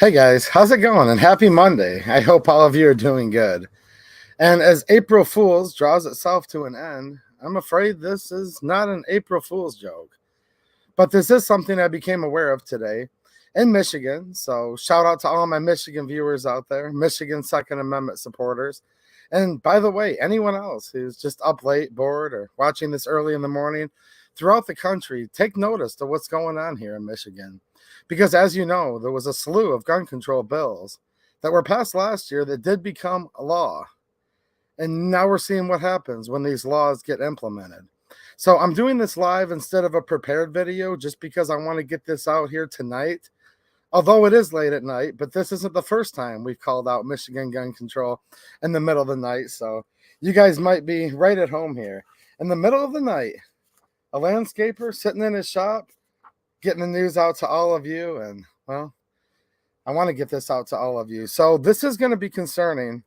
Hey guys, how's it going? And happy Monday. I hope all of you are doing good. And as April Fool's draws itself to an end, I'm afraid this is not an April Fool's joke. But this is something I became aware of today in Michigan. So shout out to all my Michigan viewers out there, Michigan Second Amendment supporters. And by the way, anyone else who's just up late, bored, or watching this early in the morning throughout the country, take notice to what's going on here in Michigan. Because as you know, there was a slew of gun control bills that were passed last year that did become a law. And now we're seeing what happens when these laws get implemented. So I'm doing this live instead of a prepared video just because I want to get this out here tonight. Although it is late at night, but this isn't the first time we've called out Michigan gun control in the middle of the night. So you guys might be right at home here. In the middle of the night, a landscaper sitting in his shop, getting the news out to all of you. And, well, I want to get this out to all of you. So this is going to be concerning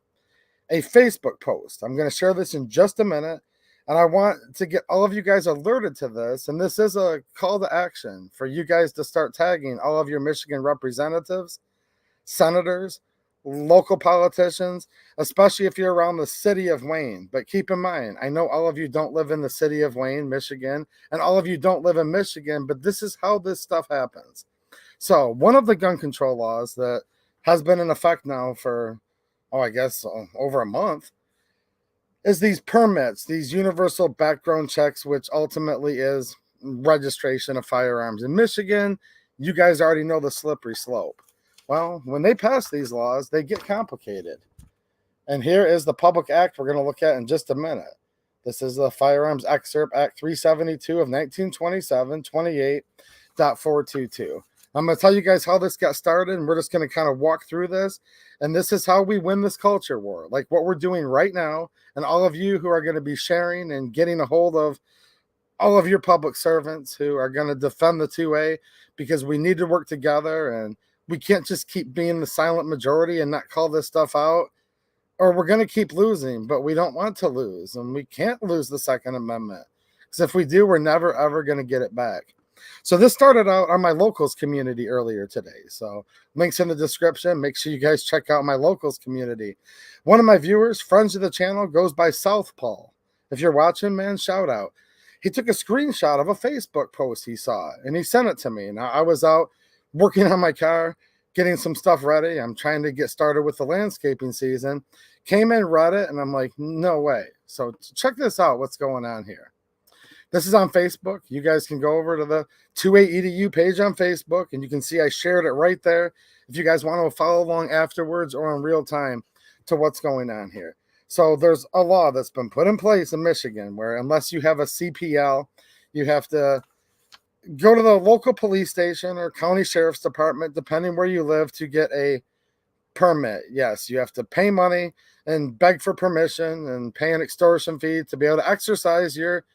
a Facebook post. I'm going to share this in just a minute. And I want to get all of you guys alerted to this. And this is a call to action for you guys to start tagging all of your Michigan representatives, senators, local politicians, especially if you're around the city of Wayne. But keep in mind, I know all of you don't live in the city of Wayne, Michigan, and all of you don't live in Michigan, but this is how this stuff happens. So one of the gun control laws that has been in effect now for, I guess, over a month, is these permits, these universal background checks, which ultimately is registration of firearms. In Michigan, you guys already know the slippery slope. Well, when they pass these laws, they get complicated. And here is the public act we're going to look at in just a minute. This is the Firearms Excerpt Act 372 of 1927, 28.422. I'm going to tell you guys how this got started, and we're just going to kind of walk through this. And this is how we win this culture war, like what we're doing right now. And all of you who are going to be sharing and getting a hold of all of your public servants who are going to defend the 2A, because we need to work together, and we can't just keep being the silent majority and not call this stuff out, or we're going to keep losing. But we don't want to lose, and we can't lose the Second Amendment, because if we do, we're never, ever going to get it back. So this started out on my locals community earlier today. So links in the description. Make sure you guys check out my locals community. One of my viewers, friends of the channel, goes by Southpaw. If you're watching, man, shout out. He took a screenshot of a Facebook post he saw, and he sent it to me. Now, I was out working on my car, getting some stuff ready. I'm trying to get started with the landscaping season. Came in, read it, and I'm like, no way. So check this out, what's going on here. This is on Facebook. You guys can go over to the 2A EDU page on Facebook, and you can see I shared it right there if you guys want to follow along afterwards or in real time to what's going on here. So there's a law that's been put in place in Michigan where unless you have a CPL, you have to go to the local police station or county sheriff's department, depending where you live, to get a permit. Yes, you have to pay money and beg for permission and pay an extortion fee to be able to exercise your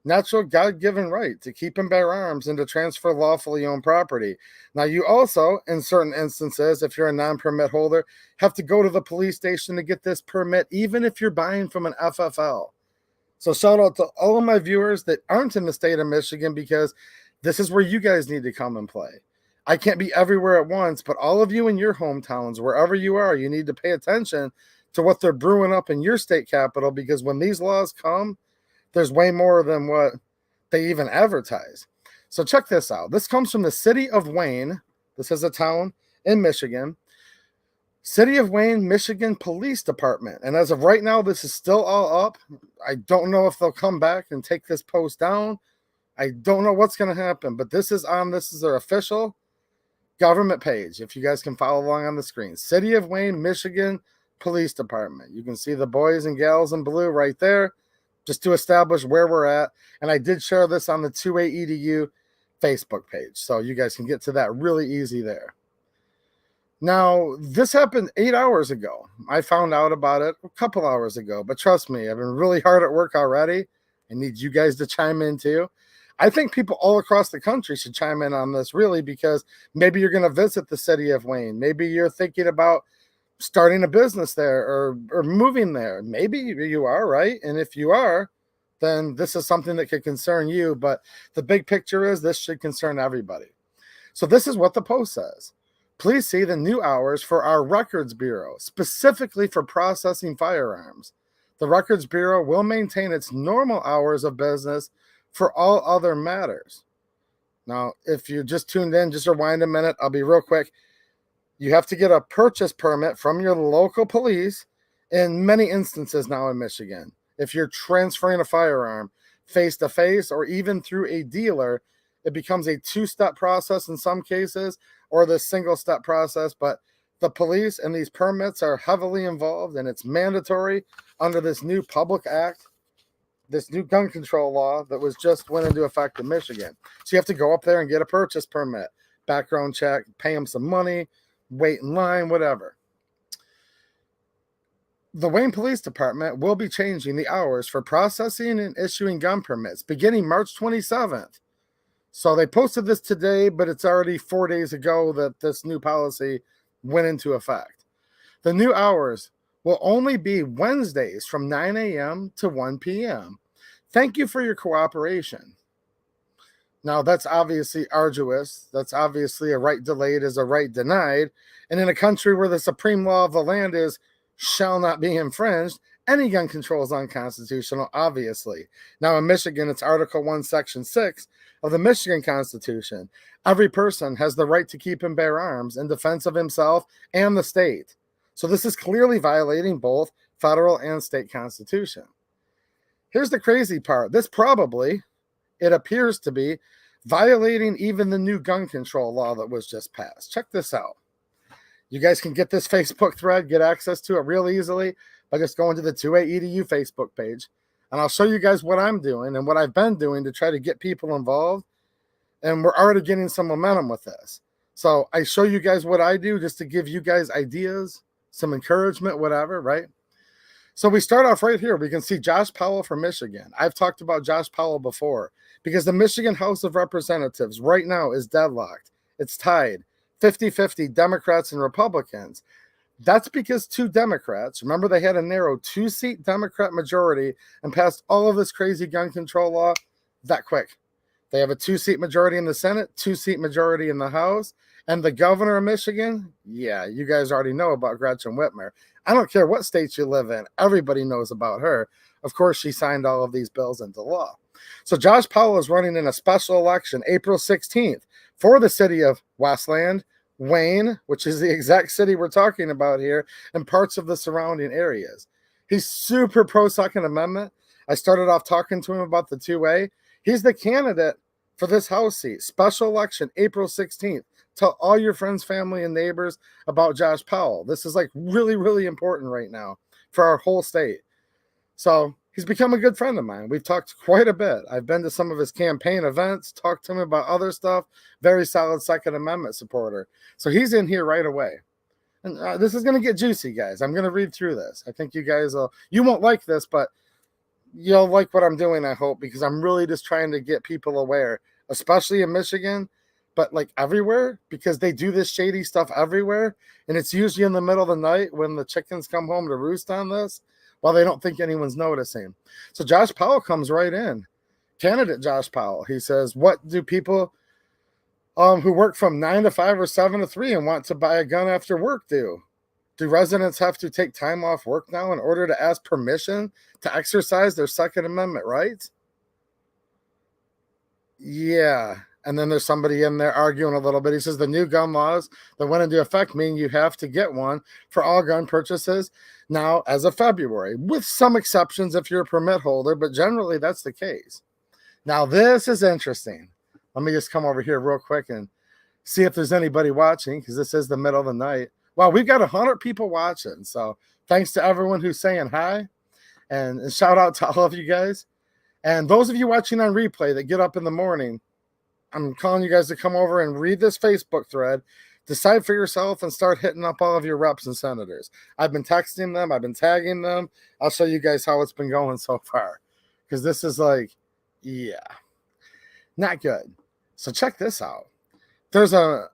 natural God-given right to keep and bear arms and to transfer lawfully owned property. Now, you also, in certain instances, if you're a non-permit holder, have to go to the police station to get this permit, even if you're buying from an FFL. So shout out to all of my viewers that aren't in the state of Michigan, because this is where you guys need to come and play. I can't be everywhere at once, but all of you in your hometowns, wherever you are, you need to pay attention to what they're brewing up in your state capital, because when these laws come, there's way more than what they even advertise. So check this out. This comes from the city of Wayne. This is a town in Michigan. City of Wayne, Michigan Police Department. And as of right now, this is still all up. I don't know if they'll come back and take this post down. I don't know what's going to happen, but this is their official government page. If you guys can follow along on the screen, City of Wayne, Michigan Police Department. You can see the boys and gals in blue right there, just to establish where we're at. And I did share this on the 2A EDU Facebook page, so you guys can get to that really easy there. Now, this happened 8 hours ago. I found out about it a couple hours ago, but trust me, I've been really hard at work already. I need you guys to chime in too. I think people all across the country should chime in on this, really, because maybe you're going to visit the city of Wayne. Maybe you're thinking about starting a business there or moving there. Maybe you are, right? And if you are, then this is something that could concern you. But the big picture is this should concern everybody. So this is what the post says. Please see the new hours for our Records Bureau, specifically for processing firearms. The Records Bureau will maintain its normal hours of business for all other matters. Now, if you just tuned in, just rewind a minute. I'll be real quick. You have to get a purchase permit from your local police in many instances now in Michigan. If you're transferring a firearm face-to-face or even through a dealer, it becomes a two-step process in some cases, or the single-step process. But the police and these permits are heavily involved, and it's mandatory under this new public act, this new gun control law that was just went into effect in Michigan. So you have to go up there and get a purchase permit, background check, pay them some money, wait in line, whatever. The Wayne Police Department will be changing the hours for processing and issuing gun permits beginning March 27th. So they posted this today, but it's already 4 days ago that this new policy went into effect. The new hours will only be Wednesdays from 9 a.m. to 1 p.m. Thank you for your cooperation. Now, that's obviously arduous. That's obviously a right delayed is a right denied. And in a country where the supreme law of the land is shall not be infringed, any gun control is unconstitutional, obviously. Now, in Michigan, it's Article 1, Section 6 of the Michigan Constitution. Every person has the right to keep and bear arms in defense of himself and the state. So this is clearly violating both federal and state constitution. Here's the crazy part. This probably, it appears to be, violating even the new gun control law that was just passed. Check this out. You guys can get this Facebook thread, get access to it real easily by just going to the 2A EDU Facebook page. And I'll show you guys what I'm doing and what I've been doing to try to get people involved. And we're already getting some momentum with this. So I show you guys what I do just to give you guys ideas, some encouragement, whatever, right? So we start off right here. We can see Josh Powell from Michigan. I've talked about Josh Powell before because the Michigan House of Representatives right now is deadlocked. It's tied 50-50 Democrats and Republicans. That's because two Democrats, remember they had a narrow two-seat Democrat majority and passed all of this crazy gun control law that quick. They have a two-seat majority in the Senate, two-seat majority in the House, and the governor of Michigan, yeah, you guys already know about Gretchen Whitmer. I don't care what state you live in. Everybody knows about her. Of course, she signed all of these bills into law. So Josh Powell is running in a special election April 16th for the city of Westland, Wayne, which is the exact city we're talking about here, and parts of the surrounding areas. He's super pro-Second Amendment. I started off talking to him about the 2A. He's the candidate for this House seat. Special election, April 16th. Tell all your friends, family, and neighbors about Josh Powell. This is like really, really important right now for our whole state. So he's become a good friend of mine. We've talked quite a bit. I've been to some of his campaign events, talked to him about other stuff. Very solid Second Amendment supporter. So he's in here right away. And this is going to get juicy, guys. I'm going to read through this. I think you guys will, you won't like this, but you'll like what I'm doing, I hope, because I'm really just trying to get people aware, especially in Michigan, but like everywhere, because they do this shady stuff everywhere. And it's usually in the middle of the night when the chickens come home to roost on this, while they don't think anyone's noticing. So Josh Powell comes right in. Candidate Josh Powell. He says, what do people who work from 9 to 5 or 7 to 3 and want to buy a gun after work do? Do residents have to take time off work now in order to ask permission to exercise their Second Amendment rights? Yeah. And then there's somebody in there arguing a little bit. He says the new gun laws that went into effect mean you have to get one for all gun purchases now as of February, with some exceptions if you're a permit holder, but generally that's the case. Now this is interesting. Let me just come over here real quick and see if there's anybody watching, because this is the middle of the night. Wow, we've got 100 people watching. So thanks to everyone who's saying hi, and shout out to all of you guys. And those of you watching on replay that get up in the morning, I'm calling you guys to come over and read this Facebook thread, decide for yourself, and start hitting up all of your reps and senators. I've been texting them. I've been tagging them. I'll show you guys how it's been going so far, because this is like, yeah, not good. So check this out. There's a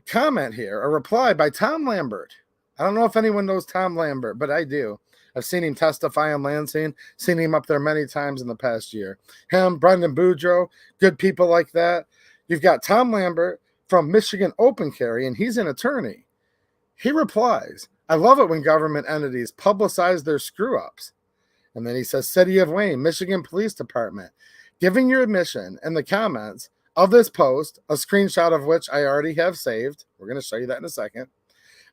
comment here, a reply by Tom Lambert. I don't know if anyone knows Tom Lambert, but I do. I've seen him testify in Lansing, seen him up there many times in the past year. Him, Brendan Boudreau, good people like that. You've got Tom Lambert, from Michigan Open Carry, and he's an attorney. He replies, I love it when government entities publicize their screw-ups. And then he says, City of Wayne, Michigan Police Department, giving your admission in the comments of this post, a screenshot of which I already have saved. We're going to show you that in a second.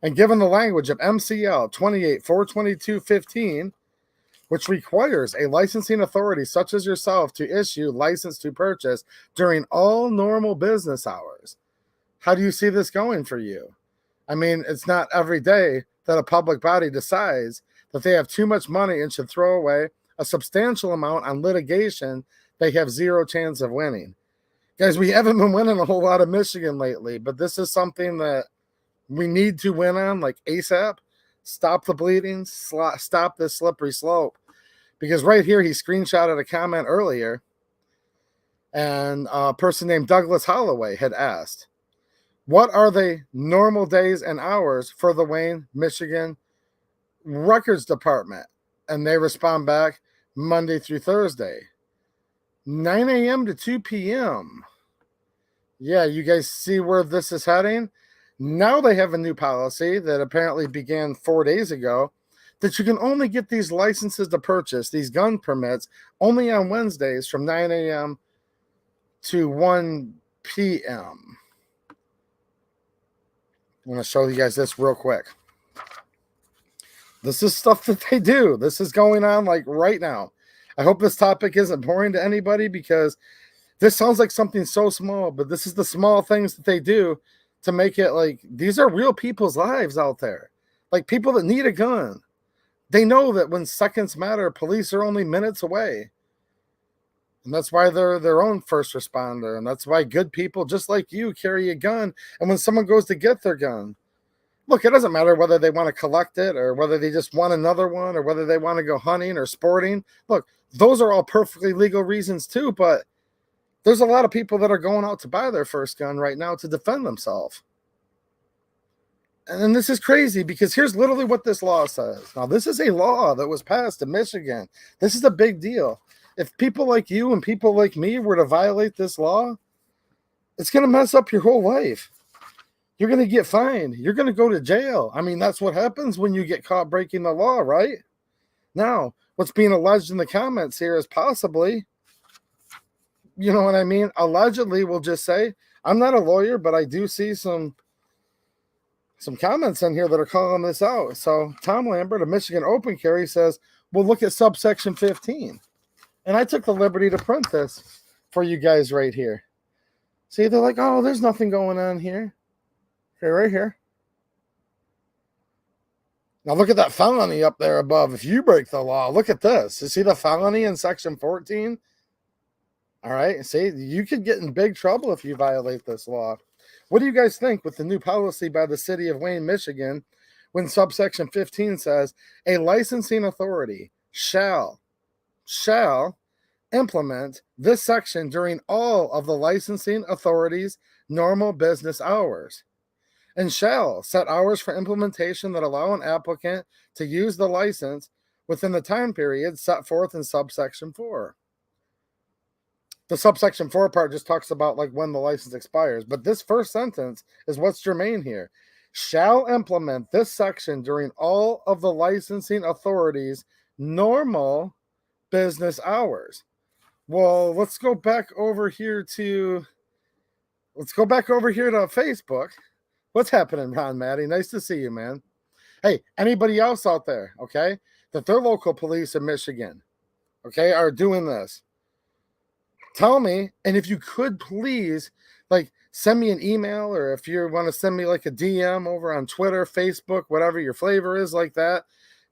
And given the language of MCL 28-422-15, which requires a licensing authority such as yourself to issue license to purchase during all normal business hours. How do you see this going for you? I mean, it's not every day that a public body decides that they have too much money and should throw away a substantial amount on litigation they have zero chance of winning. Guys, we haven't been winning a whole lot of Michigan lately, but this is something that we need to win on, like ASAP. Stop the bleeding, stop this slippery slope. Because right here, he screenshotted a comment earlier, and a person named Douglas Holloway had asked, what are the normal days and hours for the Wayne, Michigan Records Department? And they respond back, Monday through Thursday, 9 a.m. to 2 p.m. Yeah, you guys see where this is heading? Now they have a new policy that apparently began 4 days ago that you can only get these licenses to purchase, these gun permits, only on Wednesdays from 9 a.m. to 1 p.m. I'm going to show you guys this real quick. This is stuff that they do. This is going on like right now. I hope this topic isn't boring to anybody because this sounds like something so small, but this is the small things that they do to make it like these are real people's lives out there. Like people that need a gun. They know that when seconds matter, police are only minutes away. And that's why they're their own first responder. And that's why good people just like you carry a gun. And when someone goes to get their gun, look, it doesn't matter whether they want to collect it or whether they just want another one or whether they want to go hunting or sporting. Look, those are all perfectly legal reasons too. But there's a lot of people that are going out to buy their first gun right now to defend themselves. And this is crazy because here's literally what this law says. Now, this is a law that was passed in Michigan. This is a big deal. If people like you and people like me were to violate this law, it's going to mess up your whole life. You're going to get fined. You're going to go to jail. I mean, that's what happens when you get caught breaking the law, right? Now, what's being alleged in the comments here is possibly, you know what I mean? Allegedly, we'll just say, I'm not a lawyer, but I do see some comments in here that are calling this out. So Tom Lambert of Michigan Open Carry says, well, look at subsection 15. And I took the liberty to print this for you guys right here. See, they're like, oh, there's nothing going on here. Okay, right here. Now look at that felony up there above. If you break the law, look at this. You see the felony in section 14? All right, see, you could get in big trouble if you violate this law. What do you guys think with the new policy by the city of Wayne, Michigan, when subsection 15 says a licensing authority shall implement this section during all of the licensing authority's normal business hours and shall set hours for implementation that allow an applicant to use the license within the time period set forth in subsection 4. The subsection 4 part just talks about like when the license expires, but this first sentence is what's germane here. Shall implement this section during all of the licensing authority's normal business hours. Well, let's go back over here to Facebook. What's happening, Ron Maddie? Nice to see you, man. Hey, anybody else out there, okay, that their local police in Michigan, okay, are doing this? Tell me, and if you could please, like, send me an email, or if you want to send me like a DM over on Twitter, Facebook, whatever your flavor is like that,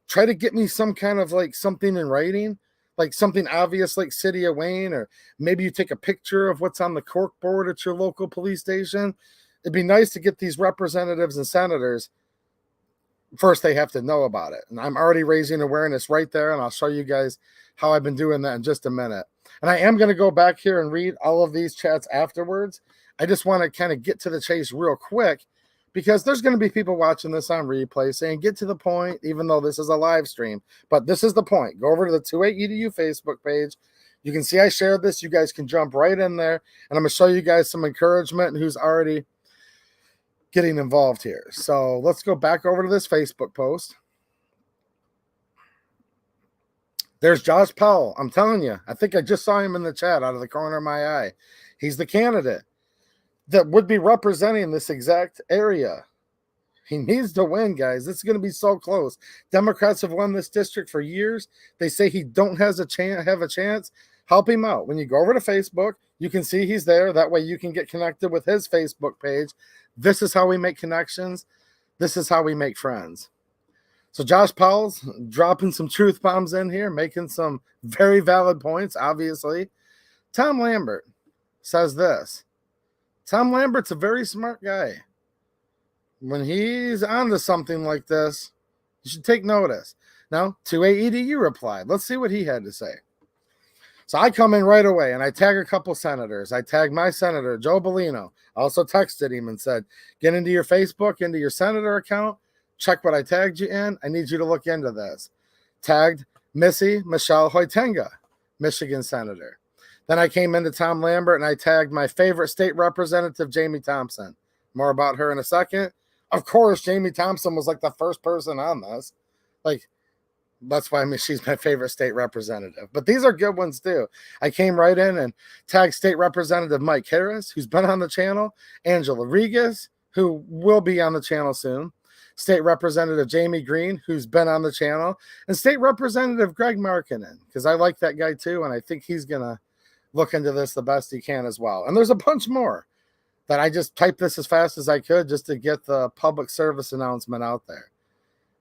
try to get me some kind of like something in writing, like something obvious like City of Wayne, or maybe you take a picture of what's on the cork board at your local police station. It'd be nice to get these representatives and senators. First, they have to know about it. And I'm already raising awareness right there, and I'll show you guys how I've been doing that in just a minute. And I am going to go back here and read all of these chats afterwards. I just want to kind of get to the chase real quick because there's going to be people watching this on replay saying, get to the point, even though this is a live stream. But this is the point. Go over to the 28EDU Facebook page. You can see I shared this. You guys can jump right in there. And I'm going to show you guys some encouragement who's already getting involved here. So let's go back over to this Facebook post. There's Josh Powell. I'm telling you, I think I just saw him in the chat out of the corner of my eye. He's the candidate that would be representing this exact area. He needs to win, guys. This is going to be so close. Democrats have won this district for years. They say he don't have a chance. Help him out. When you go over to Facebook, you can see he's there. That way you can get connected with his Facebook page. This is how we make connections. This is how we make friends. So Josh Powell's dropping some truth bombs in here, making some very valid points, obviously. Tom Lambert says this. Tom Lambert's a very smart guy. When he's onto something like this, you should take notice. Now, 2AEDU replied. Let's see what he had to say. So I come in right away, and I tag a couple senators. I tagged my senator, Joe Bellino. I also texted him and said, get into your Facebook, into your senator account. Check what I tagged you in. I need you to look into this. Tagged Michelle Hoitenga, Michigan senator. Then I came into Tom Lambert, and I tagged my favorite state representative, Jamie Thompson. More about her in a second. Of course, Jamie Thompson was like the first person on this. Like, that's why she's my favorite state representative. But these are good ones too. I came right in and tagged State Representative Mike Harris, who's been on the channel, Angela Regas, who will be on the channel soon, State Representative Jamie Green, who's been on the channel, and State Representative Greg Markinen, because I like that guy too, and I think he's going to look into this the best he can as well. And there's a bunch more that I just typed this as fast as I could just to get the public service announcement out there.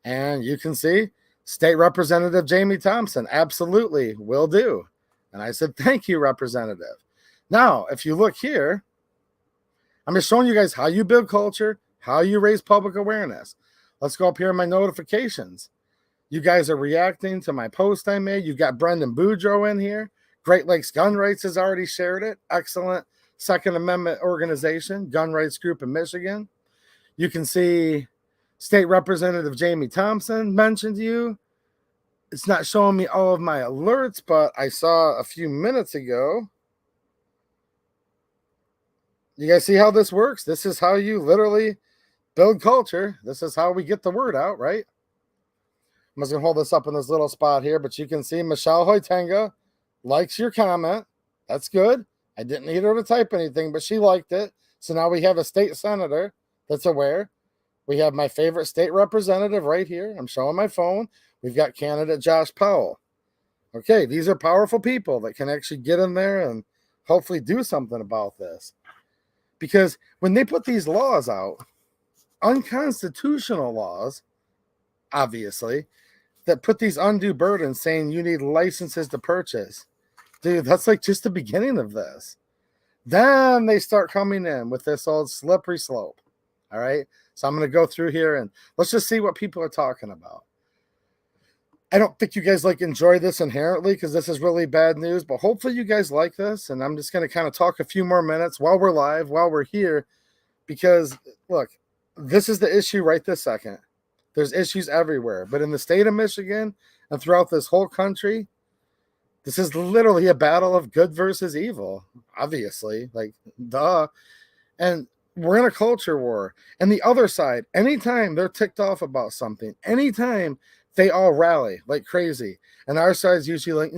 And you can see State Representative Jamie Thompson, absolutely, will do. And I said, thank you, Representative. Now, if you look here, I'm just showing you guys how you build culture, how you raise public awareness. Let's go up here in my notifications. You guys are reacting to my post I made. You've got Brendan Boudreaux in here. Great Lakes Gun Rights has already shared it. Excellent Second Amendment organization, gun rights group in Michigan. You can see State Representative Jamie Thompson mentioned you. It's not showing me all of my alerts, but I saw a few minutes ago. You guys see how this works? This is how you literally build culture. This is how we get the word out, right? I'm just going to hold this up in this little spot here, but you can see Michelle Hoitenga likes your comment. That's good. I didn't need her to type anything, but she liked it. So now we have a state senator that's aware. We have my favorite state representative right here. I'm showing my phone. We've got candidate Josh Powell. Okay, these are powerful people that can actually get in there and hopefully do something about this. Because when they put these laws out, unconstitutional laws, obviously, that put these undue burdens saying you need licenses to purchase. Dude, that's like just the beginning of this. Then they start coming in with this old slippery slope. All right. So I'm going to go through here and let's just see what people are talking about. I don't think you guys enjoy this inherently because this is really bad news, but hopefully you guys like this. And I'm just going to kind of talk a few more minutes while we're live, while we're here, because look, this is the issue right this second. There's issues everywhere, but in the state of Michigan and throughout this whole country, this is literally a battle of good versus evil, obviously, duh. And we're in a culture war. And the other side, anytime they're ticked off about something, anytime they all rally like crazy. And our side's usually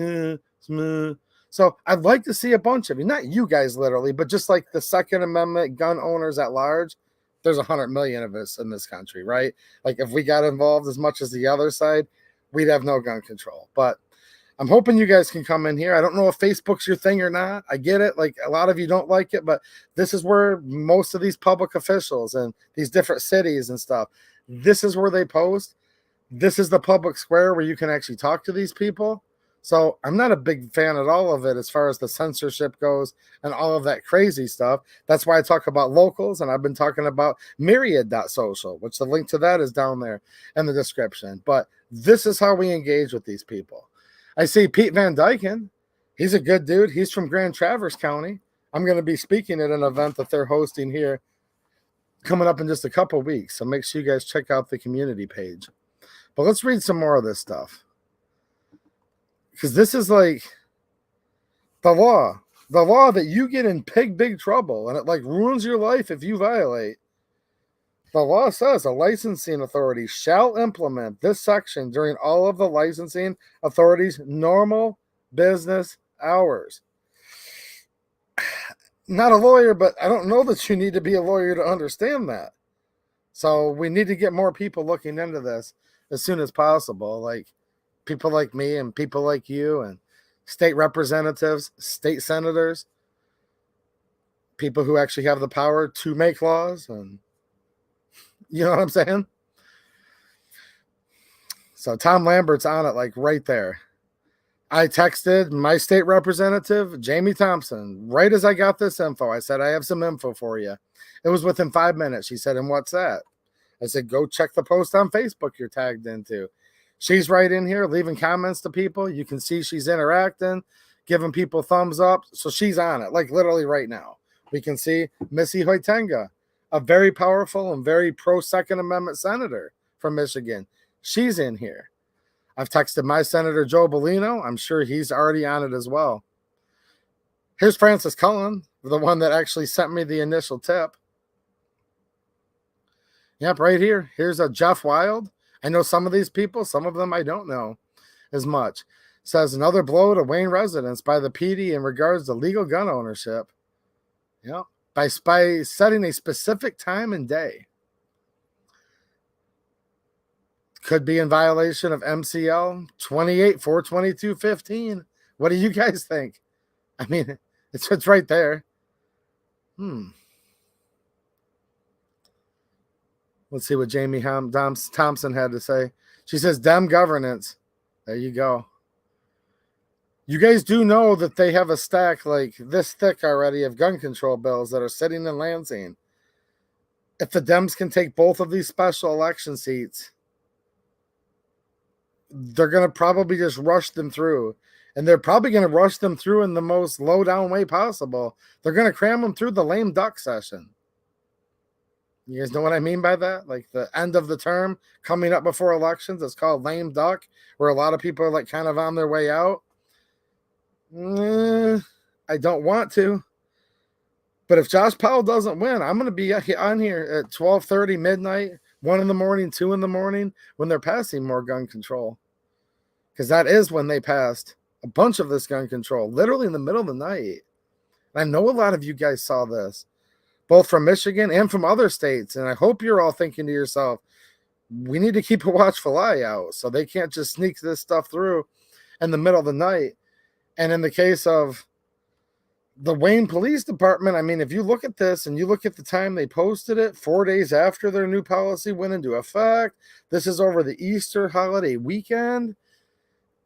So I'd like to see a bunch of you, not you guys literally, but just like the Second Amendment gun owners at large. There's 100 million of us in this country, right? If we got involved as much as the other side, we'd have no gun control. But I'm hoping you guys can come in here. I don't know if Facebook's your thing or not. I get it. A lot of you don't like it, but this is where most of these public officials and these different cities and stuff, this is where they post. This is the public square where you can actually talk to these people. So I'm not a big fan at all of it as far as the censorship goes and all of that crazy stuff. That's why I talk about locals, and I've been talking about myriad.social, which the link to that is down there in the description. But this is how we engage with these people. I see Pete Van Dyken. He's a good dude. He's from Grand Traverse County. I'm going to be speaking at an event that they're hosting here coming up in just a couple weeks. So make sure you guys check out the community page. But let's read some more of this stuff. Because this is the law that you get in big trouble, and it ruins your life if you violate. The law says a licensing authority shall implement this section during all of the licensing authority's normal business hours. Not a lawyer, but I don't know that you need to be a lawyer to understand that. So we need to get more people looking into this as soon as possible. Like people like me and people like you and state representatives, state senators, people who actually have the power to make laws. And you know what I'm saying? So Tom Lambert's on it, like right there. I texted my state representative, Jamie Thompson, right as I got this info. I said, I have some info for you. It was within 5 minutes. She said, and what's that? I said, go check the post on Facebook you're tagged into. She's right in here leaving comments to people. You can see she's interacting, giving people thumbs up. So she's on it, like literally right now. We can see Missy Hoitenga, a very powerful and very pro-Second Amendment senator from Michigan. She's in here. I've texted my Senator Joe Bellino. I'm sure he's already on it as well. Here's Francis Cullen, the one that actually sent me the initial tip. Yep, right here. Here's a Jeff Wild. I know some of these people. Some of them I don't know as much. Says another blow to Wayne residents by the PD in regards to legal gun ownership. Yep, by setting a specific time and day. Could be in violation of MCL 28-422-15. What do you guys think? I mean, it's right there. Let's see what Jamie Thompson had to say. She says, Dem governance. There you go. You guys do know that they have a stack like this thick already of gun control bills that are sitting in Lansing. If the Dems can take both of these special election seats, they're going to probably just rush them through. And they're probably going to rush them through in the most low-down way possible. They're going to cram them through the lame duck session. You guys know what I mean by that? Like the end of the term coming up before elections. It's called lame duck, where a lot of people are like kind of on their way out. I don't want to. But if Josh Powell doesn't win, I'm going to be on here at 12:30 midnight, 1 in the morning, 2 in the morning, when they're passing more gun control. Because that is when they passed a bunch of this gun control, literally in the middle of the night. And I know a lot of you guys saw this, both from Michigan and from other states. And I hope you're all thinking to yourself, we need to keep a watchful eye out so they can't just sneak this stuff through in the middle of the night. And in the case of the Wayne Police Department, I mean, if you look at this and you look at the time they posted it, 4 days after their new policy went into effect, this is over the Easter holiday weekend.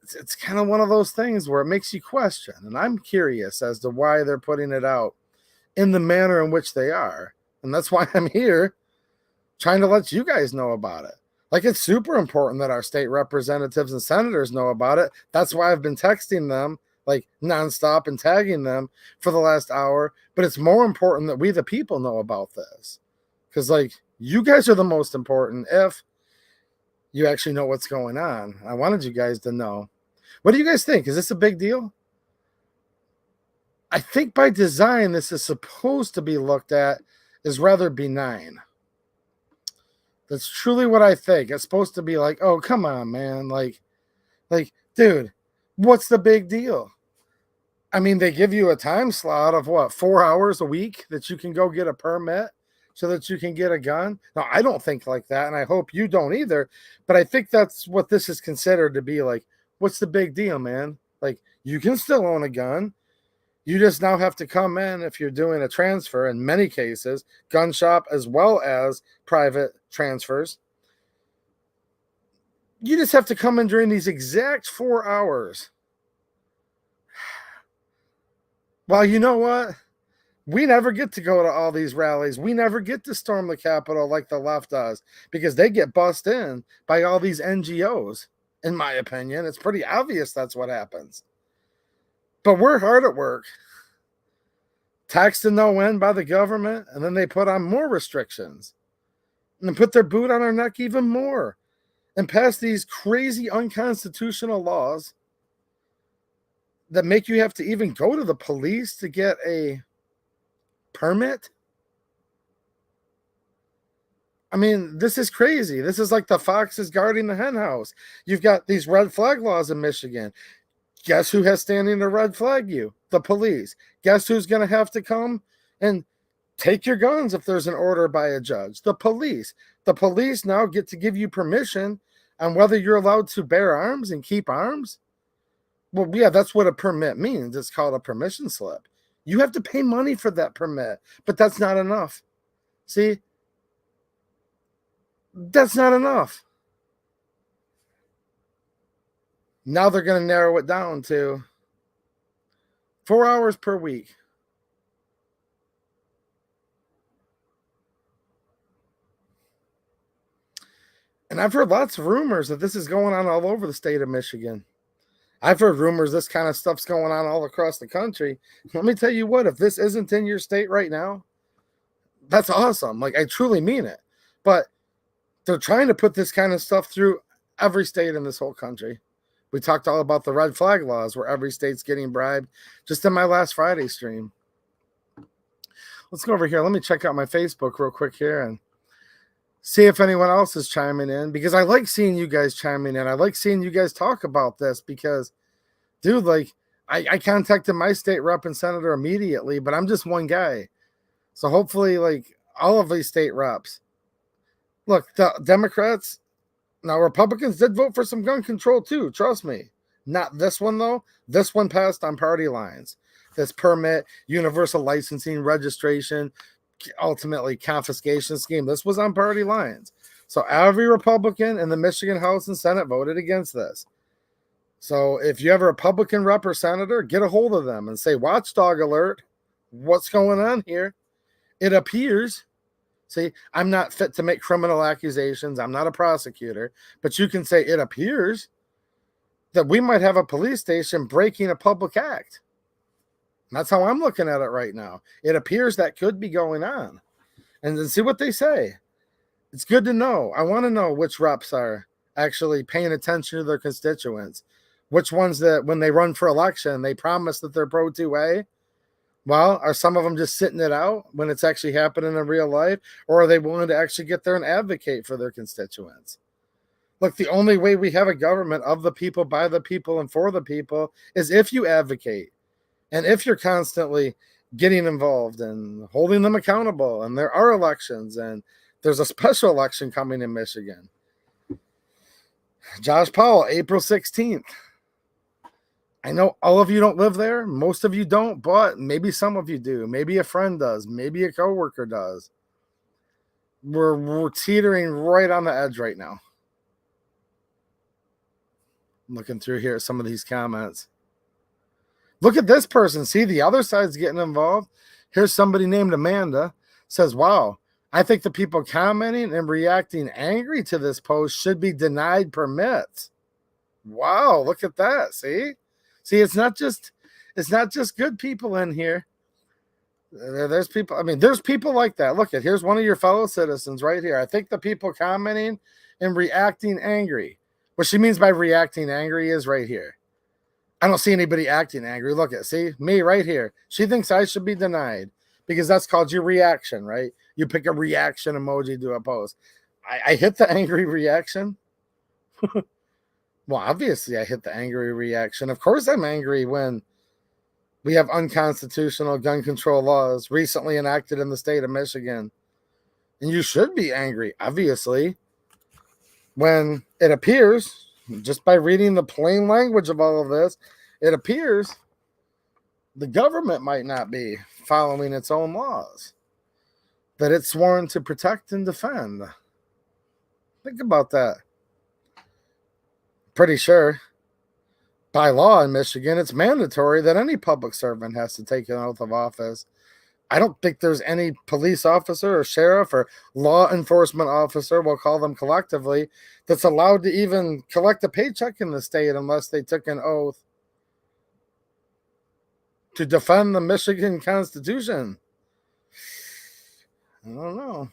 It's kind of one of those things where it makes you question. And I'm curious as to why they're putting it out in the manner in which they are. And that's why I'm here trying to let you guys know about it. Like, it's super important that our state representatives and senators know about it. That's why I've been texting them like nonstop and tagging them for the last hour. But it's more important that we, the people, know about this. Because, like, you guys are the most important if you actually know what's going on. I wanted you guys to know. What do you guys think? Is this a big deal? I think by design, this is supposed to be looked at as rather benign. That's truly what I think. It's supposed to be like, oh, come on, man. Like, dude, what's the big deal? I mean, they give you a time slot of what, 4 hours a week that you can go get a permit so that you can get a gun. Now, I don't think like that, and I hope you don't either. But I think that's what this is considered to be like. What's the big deal, man? Like, you can still own a gun. You just now have to come in if you're doing a transfer, in many cases, gun shop as well as private transfers. You just have to come in during these exact 4 hours. Well, you know what? We never get to go to all these rallies. We never get to storm the Capitol like the left does because they get bussed in by all these NGOs, in my opinion. It's pretty obvious that's what happens. But we're hard at work. Taxed to no end by the government, and then they put on more restrictions and put their boot on our neck even more and pass these crazy unconstitutional laws that make you have to even go to the police to get a permit. I mean, this is crazy. This is like the fox is guarding the hen house. You've got these red flag laws in Michigan. Guess who has standing to red flag you? The police. Guess who's going to have to come and take your guns if there's an order by a judge? The police. The police now get to give you permission on whether you're allowed to bear arms and keep arms. Well, yeah, that's what a permit means. It's called a permission slip. You have to pay money for that permit, but that's not enough. See, that's not enough. Now they're going to narrow it down to 4 hours per week. And I've heard lots of rumors that this is going on all over the state of Michigan. I've heard rumors this kind of stuff's going on all across the country. Let me tell you what, if this isn't in your state right now, that's awesome. Like, I truly mean it. But they're trying to put this kind of stuff through every state in this whole country. We talked all about the red flag laws where every state's getting bribed just in my last Friday stream. Let's go over here. Let me check out my Facebook real quick here and see if anyone else is chiming in, because I like seeing you guys chiming in. I like seeing you guys talk about this because, dude, like, I contacted my state rep and senator immediately, but I'm just one guy. So hopefully, like, all of these state reps. Look, the Democrats, now Republicans did vote for some gun control too, trust me. Not this one, though. This one passed on party lines. This permit, universal licensing, registration, ultimately confiscation scheme. This was on party lines. So every Republican in the Michigan House and Senate voted against this. So if you have a Republican rep or senator, get a hold of them and say, watchdog alert, what's going on here? It appears, see, I'm not fit to make criminal accusations. I'm not a prosecutor, but you can say it appears that we might have a police station breaking a public act. And that's how I'm looking at it right now. It appears that could be going on. And then see what they say. It's good to know. I want to know which reps are actually paying attention to their constituents. Which ones that when they run for election, they promise that they're pro 2A. Well, are some of them just sitting it out when it's actually happening in real life? Or are they willing to actually get there and advocate for their constituents? Look, the only way we have a government of the people, by the people, and for the people is if you advocate. And if you're constantly getting involved and holding them accountable, and there are elections, and there's a special election coming in Michigan. Josh Powell, April 16th. I know all of you don't live there. Most of you don't, but maybe some of you do. Maybe a friend does. Maybe a coworker does. We're teetering right on the edge right now. I'm looking through here at some of these comments. Look at this person. See, the other side's getting involved. Here's somebody named Amanda. Says, wow, I think the people commenting and reacting angry to this post should be denied permits. Wow, look at that. See, it's not just good people in here. There's people, I mean, there's people like that. Look at, here's one of your fellow citizens right here. I think the people commenting and reacting angry. What she means by reacting angry is right here. I don't see anybody acting angry. Look at, see, me right here. She thinks I should be denied because that's called your reaction, right? You pick a reaction emoji to a post. I hit the angry reaction. Well, obviously I hit the angry reaction. Of course I'm angry when we have unconstitutional gun control laws recently enacted in the state of Michigan. And you should be angry, obviously, when it appears, just by reading the plain language of all of this, it appears the government might not be following its own laws that it's sworn to protect and defend. Think about that. Pretty sure by law in Michigan, it's mandatory that any public servant has to take an oath of office. I don't think there's any police officer or sheriff or law enforcement officer, we'll call them collectively, that's allowed to even collect a paycheck in the state unless they took an oath to defend the Michigan Constitution. I don't know.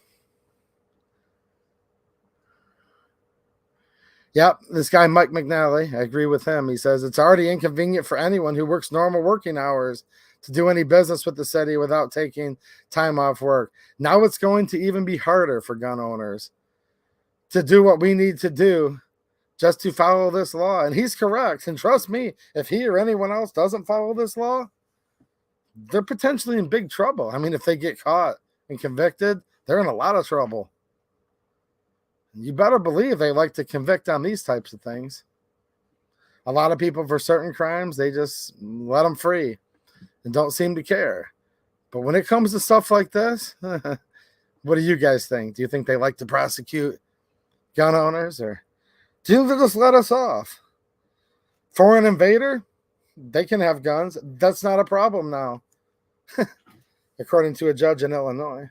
Yep, this guy, Mike McNally, I agree with him. He says, it's already inconvenient for anyone who works normal working hours to do any business with the city without taking time off work. Now it's going to even be harder for gun owners to do what we need to do just to follow this law. And he's correct. And trust me, if he or anyone else doesn't follow this law, they're potentially in big trouble. I mean, if they get caught and convicted, they're in a lot of trouble. You better believe they like to convict on these types of things. A lot of people, for certain crimes, they just let them free and don't seem to care. But when it comes to stuff like this, what do you guys think? Do you think they like to prosecute gun owners, or do you think they'll just let us off? Foreign invader, they can have guns. That's not a problem now, according to a judge in Illinois.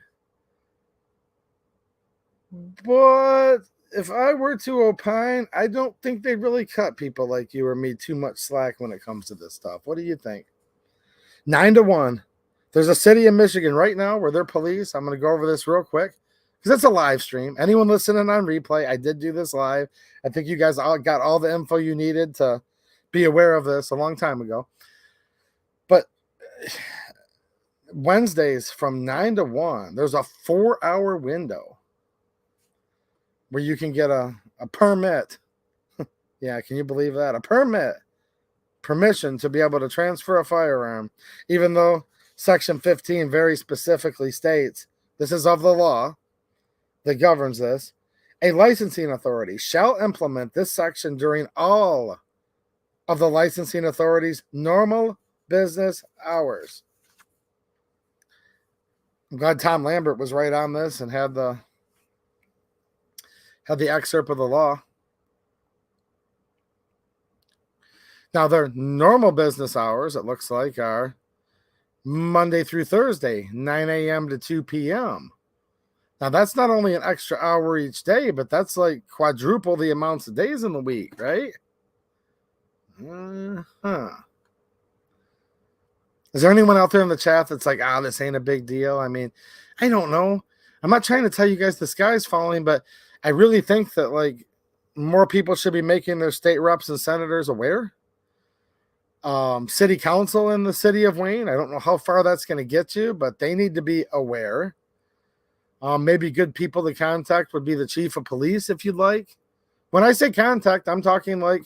But if I were to opine, I don't think they really cut people like you or me too much slack when it comes to this stuff. What do you think? 9-1. There's a city in Michigan right now where their police, I'm going to go over this real quick because it's a live stream. Anyone listening on replay, I did do this live. I think you guys all got all the info you needed to be aware of this a long time ago. But Wednesdays from 9 to 1, there's a 4-hour window where you can get a permit. Yeah, can you believe that? A permission to be able to transfer a firearm, even though Section 15 very specifically states this is of the law that governs this. A licensing authority shall implement this section during all of the licensing authority's normal business hours. I'm glad Tom Lambert was right on this and had the excerpt of the law. Now, their normal business hours, it looks like, are Monday through Thursday, 9 a.m. to 2 p.m. Now, that's not only an extra hour each day, but that's like quadruple the amounts of days in the week, right? Is there anyone out there in the chat that's like, this ain't a big deal? I mean, I don't know. I'm not trying to tell you guys the sky's falling, but I really think that like more people should be making their state reps and senators aware. City council in the city of Wayne, I don't know how far that's going to get you, but they need to be aware. Maybe good people to contact would be the chief of police, if you'd like. When I say contact, I'm talking like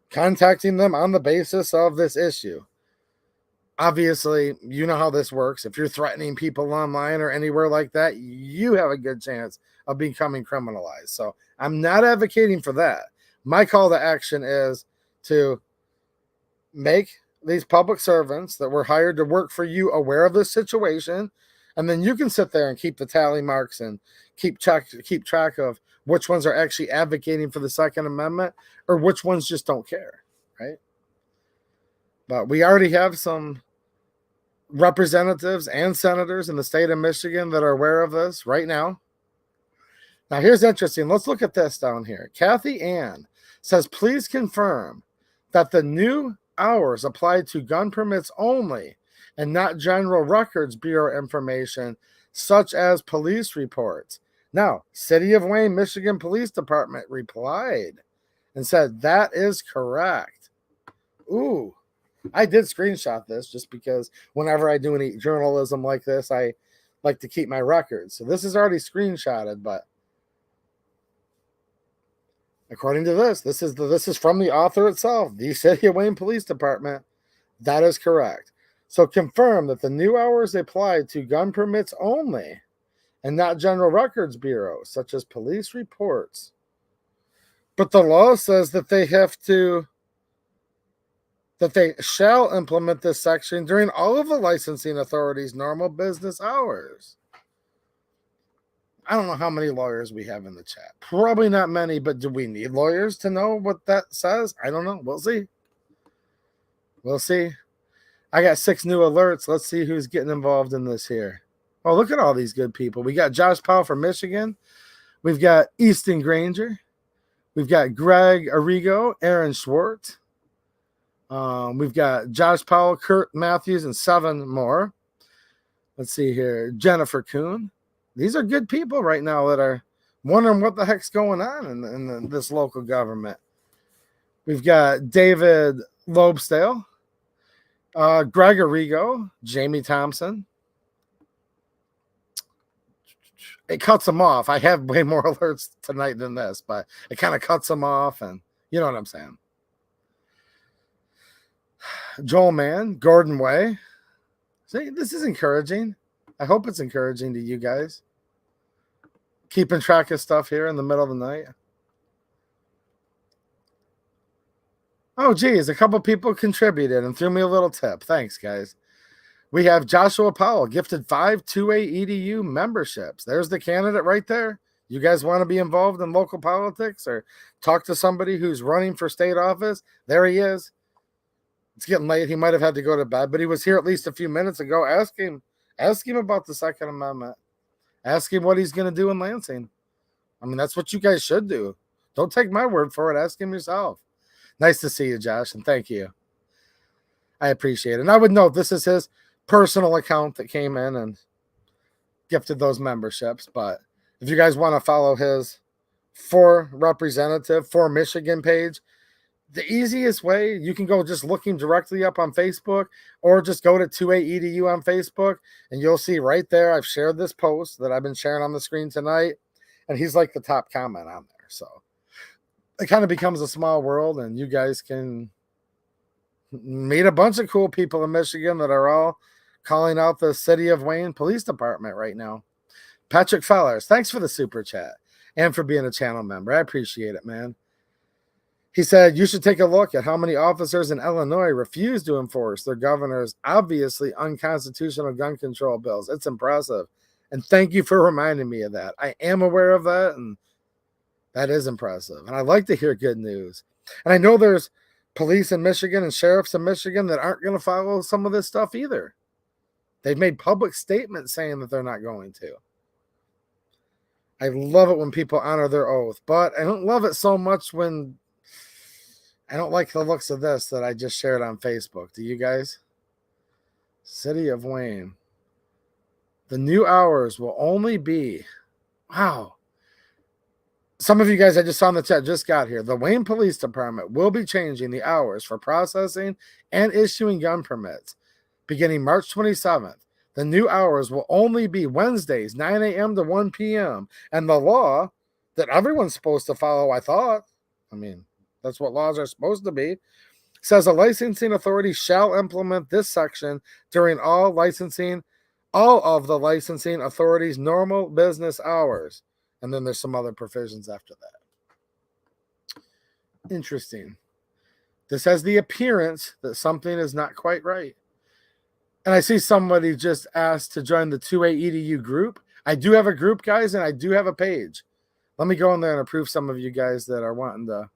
contacting them on the basis of this issue. Obviously, you know how this works. If you're threatening people online or anywhere like that, you have a good chance of becoming criminalized. So I'm not advocating for that. My call to action is to make these public servants that were hired to work for you aware of this situation, and then you can sit there and keep the tally marks and keep track of which ones are actually advocating for the Second Amendment or which ones just don't care, right? But we already have some representatives and senators in the state of Michigan that are aware of this right now. Now, here's interesting. Let's look at this down here. Kathy Ann says, please confirm that the new hours apply to gun permits only and not General Records Bureau information, such as police reports. Now, City of Wayne, Michigan Police Department replied and said, that is correct. Ooh, I did screenshot this just because whenever I do any journalism like this, I like to keep my records. So this is already screenshotted, but according to this is from the author itself, the City of Wayne Police Department. That is correct. So confirm that the new hours apply to gun permits only and not General Records Bureau, such as police reports. But the law says that they shall implement this section during all of the licensing authorities' normal business hours. I don't know how many lawyers we have in the chat. Probably not many, but do we need lawyers to know what that says? I don't know. We'll see. We'll see. I got 6 new alerts. Let's see who's getting involved in this here. Oh, look at all these good people. We got Josh Powell from Michigan. We've got Easton Granger. We've got Greg Arrigo, Aaron Schwartz. We've got Josh Powell, Kurt Matthews, and 7 more. Let's see here. Jennifer Kuhn. These are good people right now that are wondering what the heck's going on in this local government. We've got David Lobesdale. Greg Arrigo, Jamie Thompson. It cuts them off. I have way more alerts tonight than this, but it kind of cuts them off, and you know what I'm saying. Joel Mann, Gordon Way. See, this is encouraging. I hope it's encouraging to you guys. Keeping track of stuff here in the middle of the night. Oh, geez, a couple people contributed and threw me a little tip. Thanks, guys. We have Joshua Powell, gifted 5 2A EDU memberships. There's the candidate right there. You guys want to be involved in local politics or talk to somebody who's running for state office? There he is. It's getting late. He might have had to go to bed, but he was here at least a few minutes ago. Ask him about the Second Amendment. Ask him what he's going to do in Lansing. I mean, that's what you guys should do. Don't take my word for it. Ask him yourself. Nice to see you, Josh, and thank you. I appreciate it. And I would note this is his personal account that came in and gifted those memberships. But if you guys want to follow his for representative for Michigan page, the easiest way, you can go just look him directly up on Facebook or just go to 2A EDU on Facebook and you'll see right there. I've shared this post that I've been sharing on the screen tonight, and he's like the top comment on there. So it kind of becomes a small world, and you guys can meet a bunch of cool people in Michigan that are all calling out the City of Wayne Police Department right now. Patrick Fellers, thanks for the super chat and for being a channel member. I appreciate it, man. He said, you should take a look at how many officers in Illinois refuse to enforce their governor's obviously unconstitutional gun control bills. It's impressive. And thank you for reminding me of that. I am aware of that, and that is impressive. And I like to hear good news. And I know there's police in Michigan and sheriffs in Michigan that aren't going to follow some of this stuff either. They've made public statements saying that they're not going to. I love it when people honor their oath, but I don't love it so much when I don't like the looks of this that I just shared on Facebook. Do you guys? City of Wayne. The new hours will only be, wow. Some of you guys I just saw in the chat just got here. The Wayne Police Department will be changing the hours for processing and issuing gun permits beginning March 27th. The new hours will only be Wednesdays, 9 a.m. to 1 p.m. And the law that everyone's supposed to follow, I thought, I mean, that's what laws are supposed to be, says a licensing authority shall implement this section during all of the licensing authority's normal business hours. And then there's some other provisions after that. Interesting. This has the appearance that something is not quite right. And I see somebody just asked to join the 2A EDU group. I do have a group, guys, and I do have a page. Let me go in there and approve some of you guys that are wanting to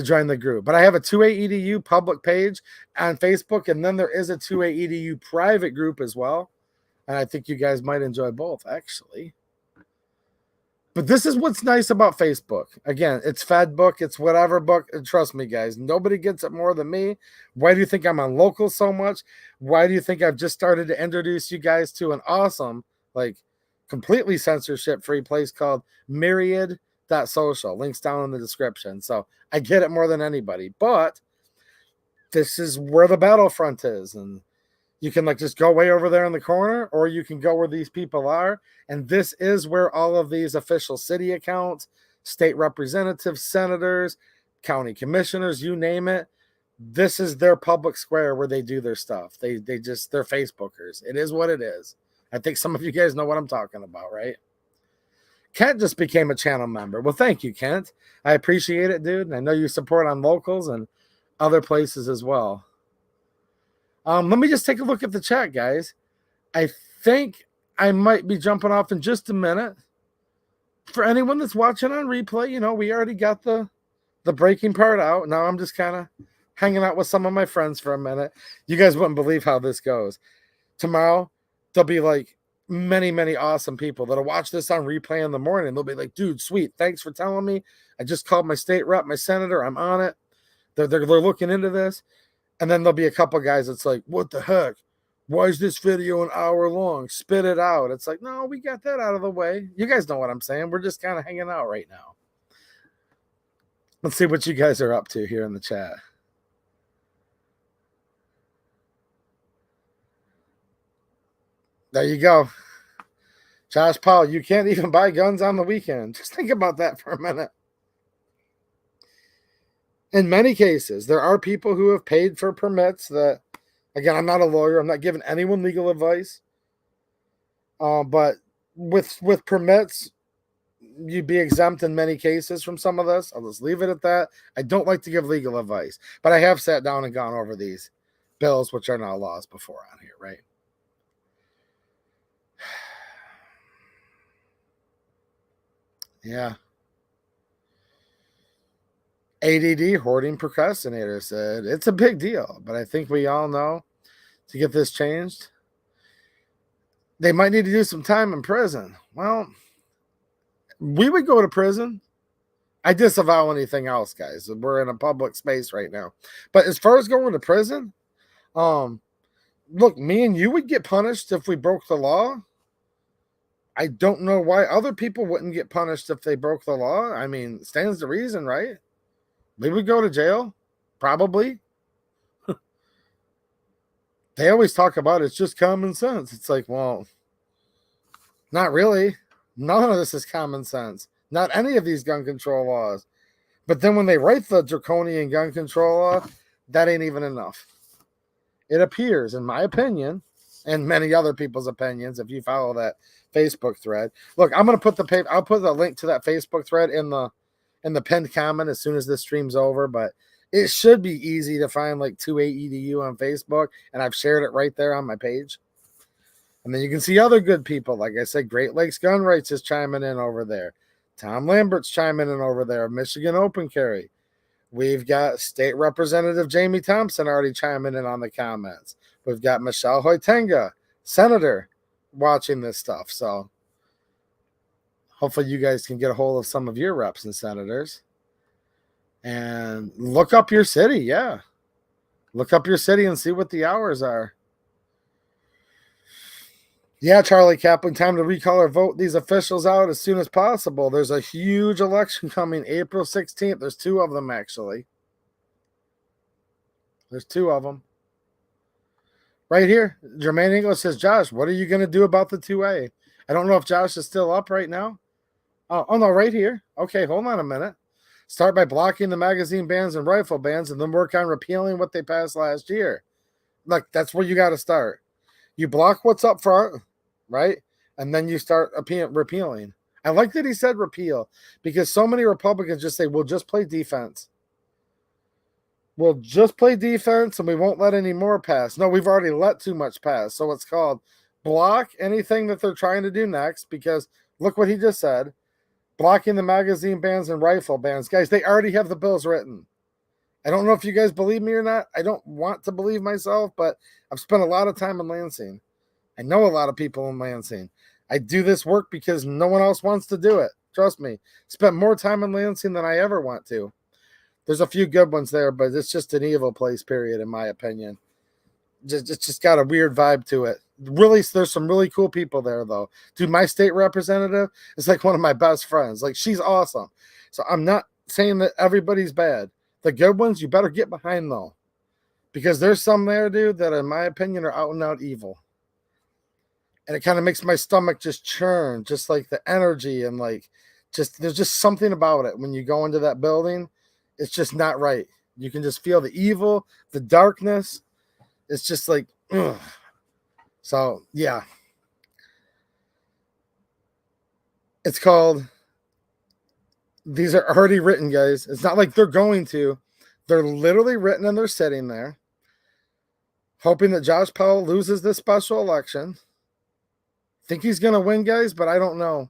join the group. But I have a 2A EDU public page on Facebook, and then there is a 2A EDU private group as well. And I think you guys might enjoy both, actually. But this is what's nice about Facebook. Again, it's Fed book, it's whatever book. And trust me, guys, nobody gets it more than me. Why do you think I'm on local so much? Why do you think I've just started to introduce you guys to an awesome, like completely censorship-free place called Myriad.social. Links down in the description. So I get it more than anybody. But this is where the battlefront is. And you can like just go way over there in the corner, or you can go where these people are. And this is where all of these official city accounts, state representatives, senators, county commissioners, you name it. This is their public square where they do their stuff. They're Facebookers. It is what it is. I think some of you guys know what I'm talking about, right? Kent just became a channel member. Well, thank you, Kent. I appreciate it, dude. And I know you support on locals and other places as well. Let me just take a look at the chat, guys. I think I might be jumping off in just a minute. For anyone that's watching on replay, you know, we already got the breaking part out. Now I'm just kind of hanging out with some of my friends for a minute. You guys wouldn't believe how this goes. Tomorrow, there'll be like many, many awesome people that'll watch this on replay in the morning. They'll be like, dude, sweet. Thanks for telling me. I just called my state rep, my senator. I'm on it. They're looking into this. And then there'll be a couple guys that's like, what the heck? Why is this video an hour long? Spit it out. It's like, no, we got that out of the way. You guys know what I'm saying. We're just kind of hanging out right now. Let's see what you guys are up to here in the chat. There you go. Josh Powell, you can't even buy guns on the weekend. Just think about that for a minute. In many cases, there are people who have paid for permits that, again, I'm not a lawyer. I'm not giving anyone legal advice. But with permits, you'd be exempt in many cases from some of this. I'll just leave it at that. I don't like to give legal advice, but I have sat down and gone over these bills, which are now laws, before on here, right? Yeah. ADD, hoarding procrastinator, said it's a big deal, but I think we all know to get this changed, they might need to do some time in prison. Well, we would go to prison. I disavow anything else, guys. We're in a public space right now. But as far as going to prison, look, me and you would get punished if we broke the law. I don't know why other people wouldn't get punished if they broke the law. I mean, stands to reason, right? We would go to jail, probably. They always talk about it's just common sense. It's like, well, not really. None of this is common sense. Not any of these gun control laws. But then when they write the draconian gun control law, that ain't even enough. It appears, in my opinion, and many other people's opinions, if you follow that Facebook thread. Look, I'm gonna put I'll put the link to that Facebook thread in the pinned comment as soon as this stream's over, but it should be easy to find like 2AEDU on Facebook, and I've shared it right there on my page. And then you can see other good people. Like I said, Great Lakes Gun Rights is chiming in over there. Tom Lambert's chiming in over there. Michigan Open Carry. We've got State Representative Jamie Thompson already chiming in on the comments. We've got Michelle Hoitenga, Senator, watching this stuff. So hopefully you guys can get a hold of some of your reps and senators. And look up your city, yeah. Look up your city and see what the hours are. Yeah, Charlie Kaplan, time to recall or vote these officials out as soon as possible. There's a huge election coming April 16th. There's two of them, actually. There's two of them. Right here, Jermaine English says, Josh, what are you going to do about the 2A? I don't know if Josh is still up right now. Oh, no, right here. Okay, hold on a minute. Start by blocking the magazine bans and rifle bans and then work on repealing what they passed last year. Look, that's where you got to start. You block what's up front, right? And then you start repealing. I like that he said repeal because so many Republicans just say, we'll just play defense. We'll just play defense and we won't let any more pass. No, we've already let too much pass. So it's called block anything that they're trying to do next because look what he just said. Blocking the magazine bans and rifle bans. Guys, they already have the bills written. I don't know if you guys believe me or not. I don't want to believe myself, but I've spent a lot of time in Lansing. I know a lot of people in Lansing. I do this work because no one else wants to do it. Trust me. Spent more time in Lansing than I ever want to. There's a few good ones there, but it's just an evil place, period, in my opinion. It's just got a weird vibe to it. Really, there's some really cool people there, though. Dude, my state representative is like one of my best friends. Like, she's awesome. So I'm not saying that everybody's bad. The good ones, you better get behind, though. Because there's some there, dude, that in my opinion are out and out evil. And it kind of makes my stomach just churn, just like the energy and like there's just something about it. When you go into that building, it's just not right. You can just feel the evil, the darkness. It's just like, ugh. So, yeah. It's called, these are already written, guys. It's not like they're going to. They're literally written and they're sitting there. Hoping that Josh Powell loses this special election. Think he's going to win, guys, but I don't know.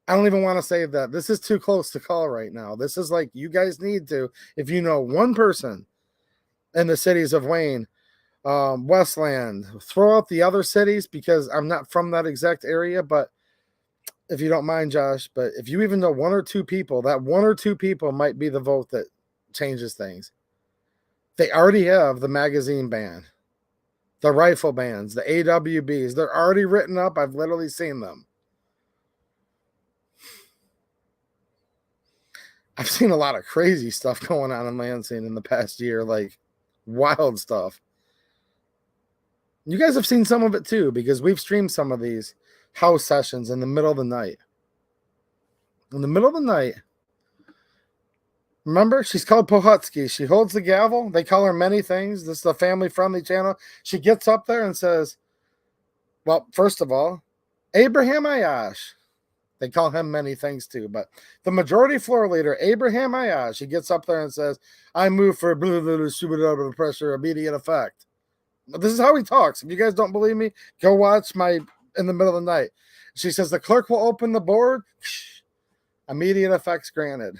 I don't even want to say that. This is too close to call right now. This is like, you guys need to, if you know one person in the cities of Wayne, Westland, throw out the other cities because I'm not from that exact area, but if you don't mind, Josh, but if you even know one or two people, that one or two people might be the vote that changes things. They already have the magazine ban, the rifle bans, the AWBs. They're already written up. I've literally seen them. I've seen a lot of crazy stuff going on in Lansing in the past year, like wild stuff. You guys have seen some of it too, because we've streamed some of these house sessions in the middle of the night. In the middle of the night. Remember, she's called Pohutsky. She holds the gavel. They call her many things. This is a family-friendly channel. She gets up there and says, well, first of all, Abraham Ayash. They call him many things too, but the majority floor leader, Abraham Ayash, he gets up there and says, I move for pressure, immediate effect. This is how he talks. If you guys don't believe me, go watch my in the middle of the night. She says, the clerk will open the board. Immediate effects granted.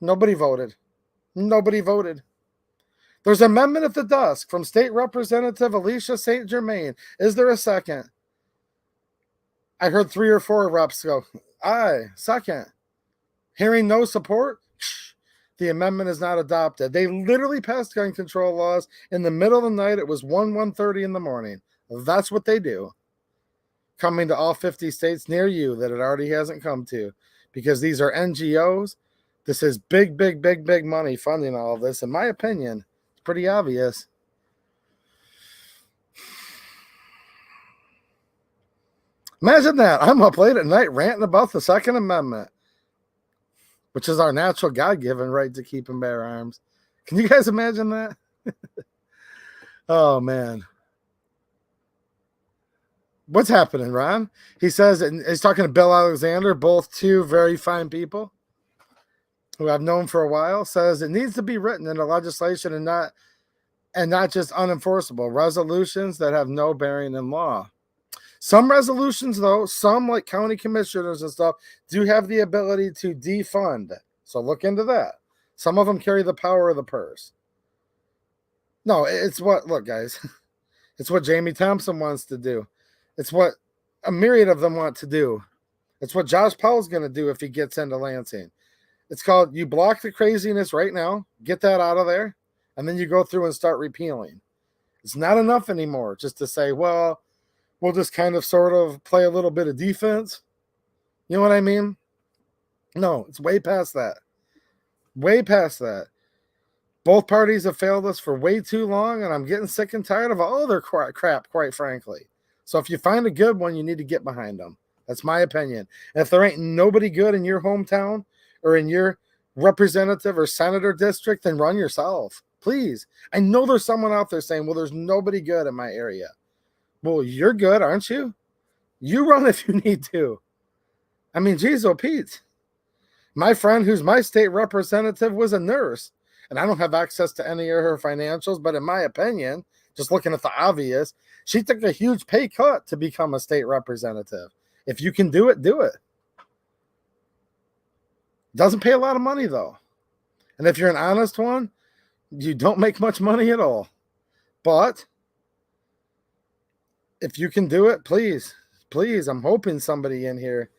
Nobody voted. Nobody voted. There's an amendment at the desk from State Representative Alicia St. Germain. Is there a second? I heard 3 or 4 reps go, aye, second. Hearing no support, the amendment is not adopted. They literally passed gun control laws in the middle of the night. It was 1:30 in the morning. That's what they do. Coming to all 50 states near you that it already hasn't come to, because these are NGOs. This is big, big, big, big money funding all of this. In my opinion, it's pretty obvious. Imagine that. I'm up late at night ranting about the Second Amendment, which is our natural God-given right to keep and bear arms. Can you guys imagine that? Oh, man. What's happening, Ron? He says, and he's talking to Bill Alexander, both two very fine people who I've known for a while, says it needs to be written into legislation and not just unenforceable resolutions that have no bearing in law. Some resolutions, though, some like county commissioners and stuff, do have the ability to defund. So look into that. Some of them carry the power of the purse. No, it's what, look, guys, it's what Jamie Thompson wants to do. It's what a myriad of them want to do. It's what Josh Powell's going to do if he gets into Lansing. It's called, you block the craziness right now, get that out of there, and then you go through and start repealing. It's not enough anymore just to say, well, we'll just kind of sort of play a little bit of defense. You know what I mean? No, it's way past that. Way past that. Both parties have failed us for way too long, and I'm getting sick and tired of all their crap, quite frankly. So if you find a good one, you need to get behind them. That's my opinion. And if there ain't nobody good in your hometown or in your representative or senator district, then run yourself. Please. I know there's someone out there saying, well, there's nobody good in my area. Well, you're good, aren't you? You run if you need to. I mean, geez, oh, Pete. My friend who's my state representative was a nurse, and I don't have access to any of her financials, but in my opinion, just looking at the obvious, she took a huge pay cut to become a state representative. If you can do it, do it. Doesn't pay a lot of money, though. And if you're an honest one, you don't make much money at all. But if you can do it, please, please, I'm hoping somebody in here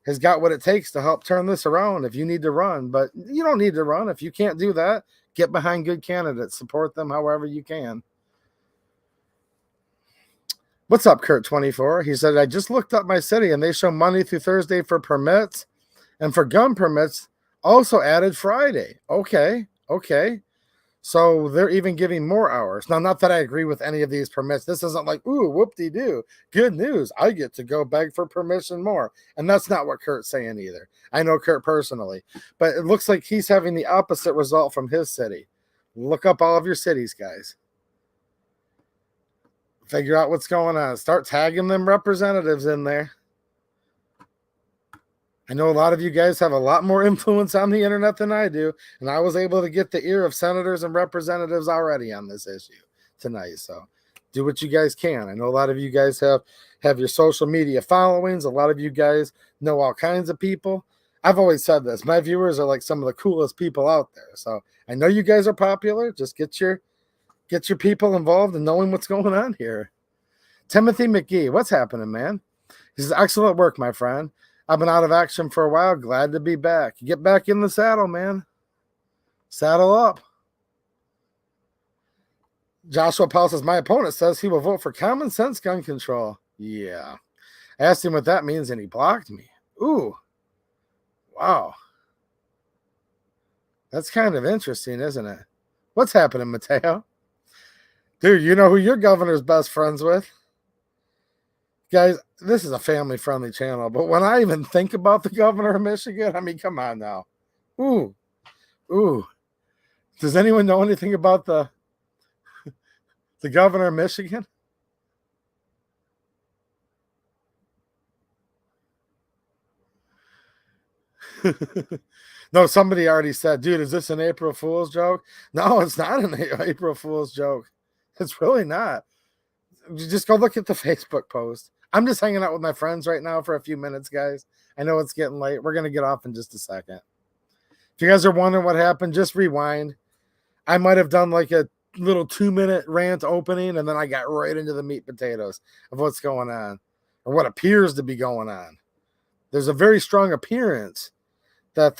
has got what it takes to help turn this around if you need to run. But you don't need to run. If you can't do that, get behind good candidates. Support them however you can. What's up, Kurt24? He said, I just looked up my city, and they show Monday through Thursday for permits. And for gun permits, also added Friday. Okay. So they're even giving more hours. Now, not that I agree with any of these permits. This isn't like, ooh, whoop-de-doo. Good news. I get to go beg for permission more. And that's not what Kurt's saying either. I know Kurt personally. But it looks like he's having the opposite result from his city. Look up all of your cities, guys. Figure out what's going on. Start tagging them representatives in there. I know a lot of you guys have a lot more influence on the internet than I do, and I was able to get the ear of senators and representatives already on this issue tonight. So do what you guys can. I know a lot of you guys have your social media followings. A lot of you guys know all kinds of people. I've always said this. My viewers are like some of the coolest people out there. So I know you guys are popular. Just get your people involved in knowing what's going on here. Timothy McGee, what's happening, man? He says, excellent work, my friend. I've been out of action for a while. Glad to be back. Get back in the saddle, man. Saddle up. Joshua Powell says, my opponent says he will vote for common sense gun control. Yeah. I asked him what that means, and he blocked me. Ooh. Wow. That's kind of interesting, isn't it? What's happening, Mateo? Dude, you know who your governor's best friends with? Guys, this is a family-friendly channel, but when I even think about the governor of Michigan, I mean, come on now. Ooh, ooh. Does anyone know anything about the governor of Michigan? No, somebody already said, dude, is this an April Fool's joke? No, it's not an April Fool's joke. It's really not. Just go look at the Facebook post. I'm just hanging out with my friends right now for a few minutes, guys. I know it's getting late. We're going to get off in just a second. If you guys are wondering what happened, just rewind. I might have done like a little 2-minute rant opening, and then I got right into the meat potatoes of what's going on, or what appears to be going on. There's a very strong appearance that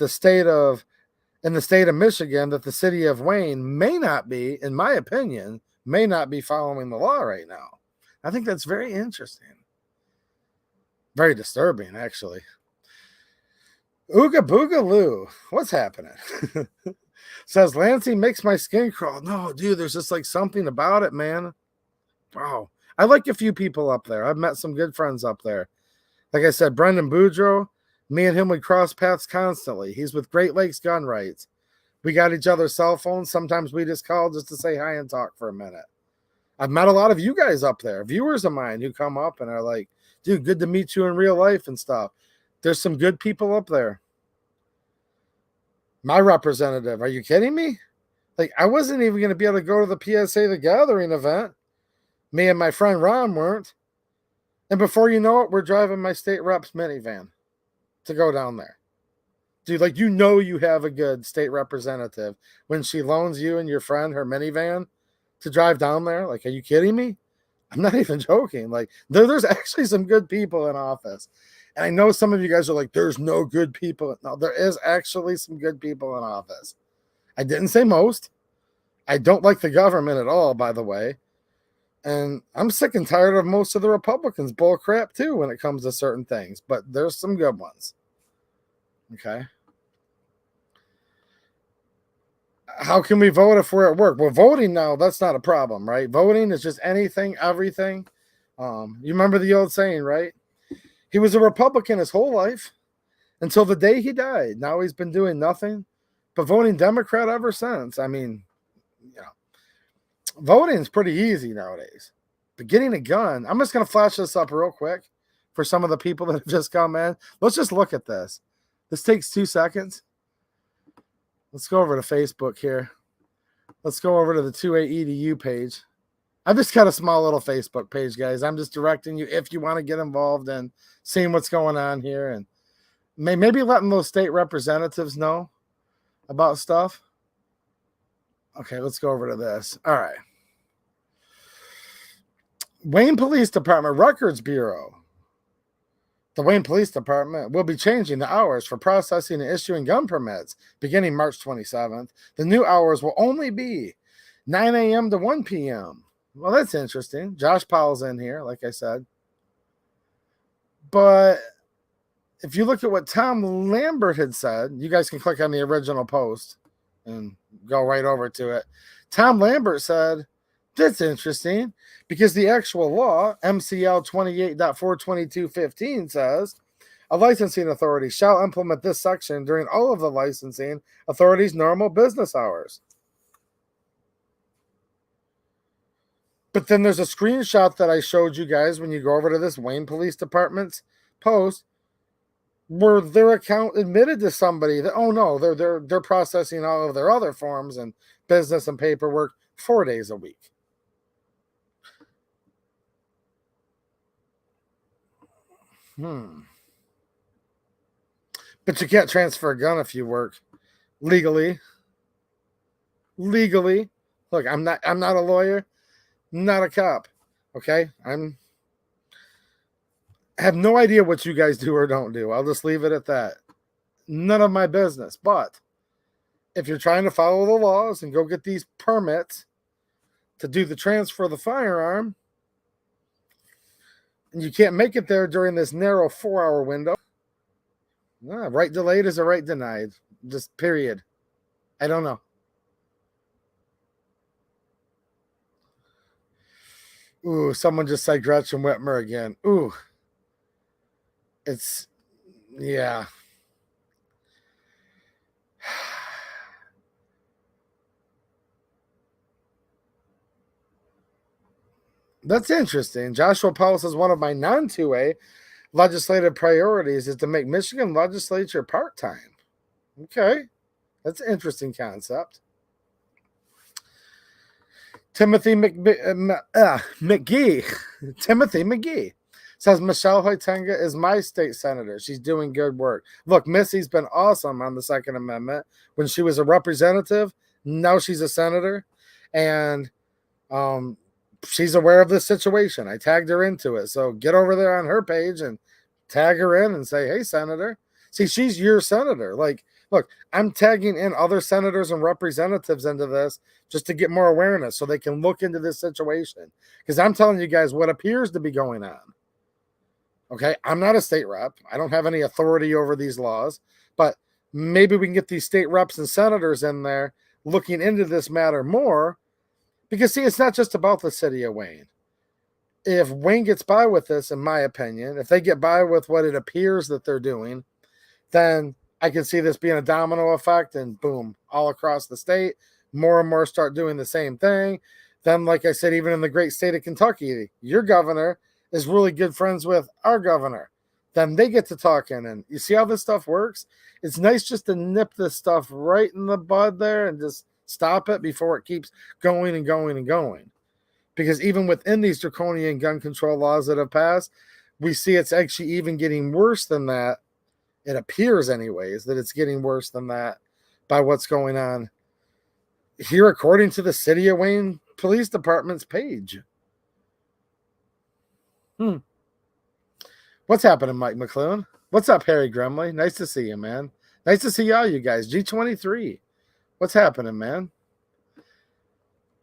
in the state of Michigan, that the city of Wayne may not be, in my opinion, may not be following the law right now. I think that's very interesting. Very disturbing, actually. Ooga boogaloo. What's happening? Says Lancey makes my skin crawl. No, dude, there's just like something about it, man. Wow. I like a few people up there. I've met some good friends up there. Like I said, Brendan Boudreaux, me and him would cross paths constantly. He's with Great Lakes Gun Rights. We got each other's cell phones. Sometimes we just call just to say hi and talk for a minute. I've met a lot of you guys up there, viewers of mine who come up and are like, dude, good to meet you in real life and stuff. There's some good people up there. My representative, are you kidding me? Like, I wasn't even going to be able to go to the PSA The Gathering event. Me and my friend Ron weren't. And before you know it, we're driving my state rep's minivan to go down there. Dude, like, you know you have a good state representative when she loans you and your friend her minivan to drive down there. Like, are you kidding me? I'm not even joking. Like, there's actually some good people in office. And I know some of you guys are like, there's no good people. No, there is actually some good people in office. I didn't say most. I don't like the government at all, by the way. And I'm sick and tired of most of the Republicans bull crap too when it comes to certain things. But there's some good ones. Okay. How can we vote if we're at work? Well, voting now, that's not a problem, right? Voting is just anything, everything. You remember the old saying, right? He was a Republican his whole life until the day he died. Now he's been doing nothing but voting Democrat ever since. I mean, you know, voting is pretty easy nowadays. But getting a gun, I'm just going to flash this up real quick for some of the people that have just come in. Let's just look at this. This takes 2 seconds. Let's go over to Facebook here. Let's go over to the 2A EDU page. I've just got a small little Facebook page, guys. I'm just directing you if you want to get involved in seeing what's going on here and maybe letting those state representatives know about stuff. Okay, let's go over to this. All right. Wayne Police Department Records Bureau. The Wayne Police Department will be changing the hours for processing and issuing gun permits beginning March 27th. The new hours will only be 9 a.m. to 1 p.m. Well, that's interesting. Josh Powell's in here, like I said. But if you look at what Tom Lambert had said, you guys can click on the original post and go right over to it. Tom Lambert said, that's interesting because the actual law, MCL 28.42215, says a licensing authority shall implement this section during all of the licensing authority's normal business hours. But then there's a screenshot that I showed you guys when you go over to this Wayne Police Department's post where their account admitted to somebody that, oh no, they're processing all of their other forms and business and paperwork 4 days a week. But you can't transfer a gun if you work legally. Legally. Look, I'm not a lawyer, not a cop. Okay? I have no idea what you guys do or don't do. I'll just leave it at that. None of my business. But if you're trying to follow the laws and go get these permits to do the transfer of the firearm, and you can't make it there during this narrow 4-hour window, right delayed is a right denied. Just period. I don't know. Ooh, someone just said Gretchen Whitmer again. Ooh, it's, yeah. That's interesting. Joshua Powell says one of my non-2A legislative priorities is to make Michigan legislature part-time. Okay, that's an interesting concept. Timothy McGee Timothy McGee says Michelle Hoitenga is my state senator. She's doing good work. Look, Missy's been awesome on the Second Amendment when she was a representative. Now she's a senator, and she's aware of this situation. I tagged her into it. So get over there on her page and tag her in and say, hey, Senator. See, she's your senator. Like, look, I'm tagging in other senators and representatives into this just to get more awareness so they can look into this situation. Because I'm telling you guys what appears to be going on. Okay, I'm not a state rep. I don't have any authority over these laws, but maybe we can get these state reps and senators in there looking into this matter more. Because, see, it's not just about the city of Wayne. If Wayne gets by with this, in my opinion, if they get by with what it appears that they're doing, then I can see this being a domino effect and boom, all across the state, more and more start doing the same thing. Then, like I said, even in the great state of Kentucky, your governor is really good friends with our governor. Then they get to talking, and you see how this stuff works? It's nice just to nip this stuff right in the bud there and just stop it before it keeps going and going and going. Because even within these draconian gun control laws that have passed, we see it's actually even getting worse than that. It appears anyways that it's getting worse than that by what's going on here, according to the City of Wayne Police Department's page. What's happening, Mike McClune? What's up, Harry Grumley? Nice to see you, man. Nice to see all you guys. G23. What's happening, man?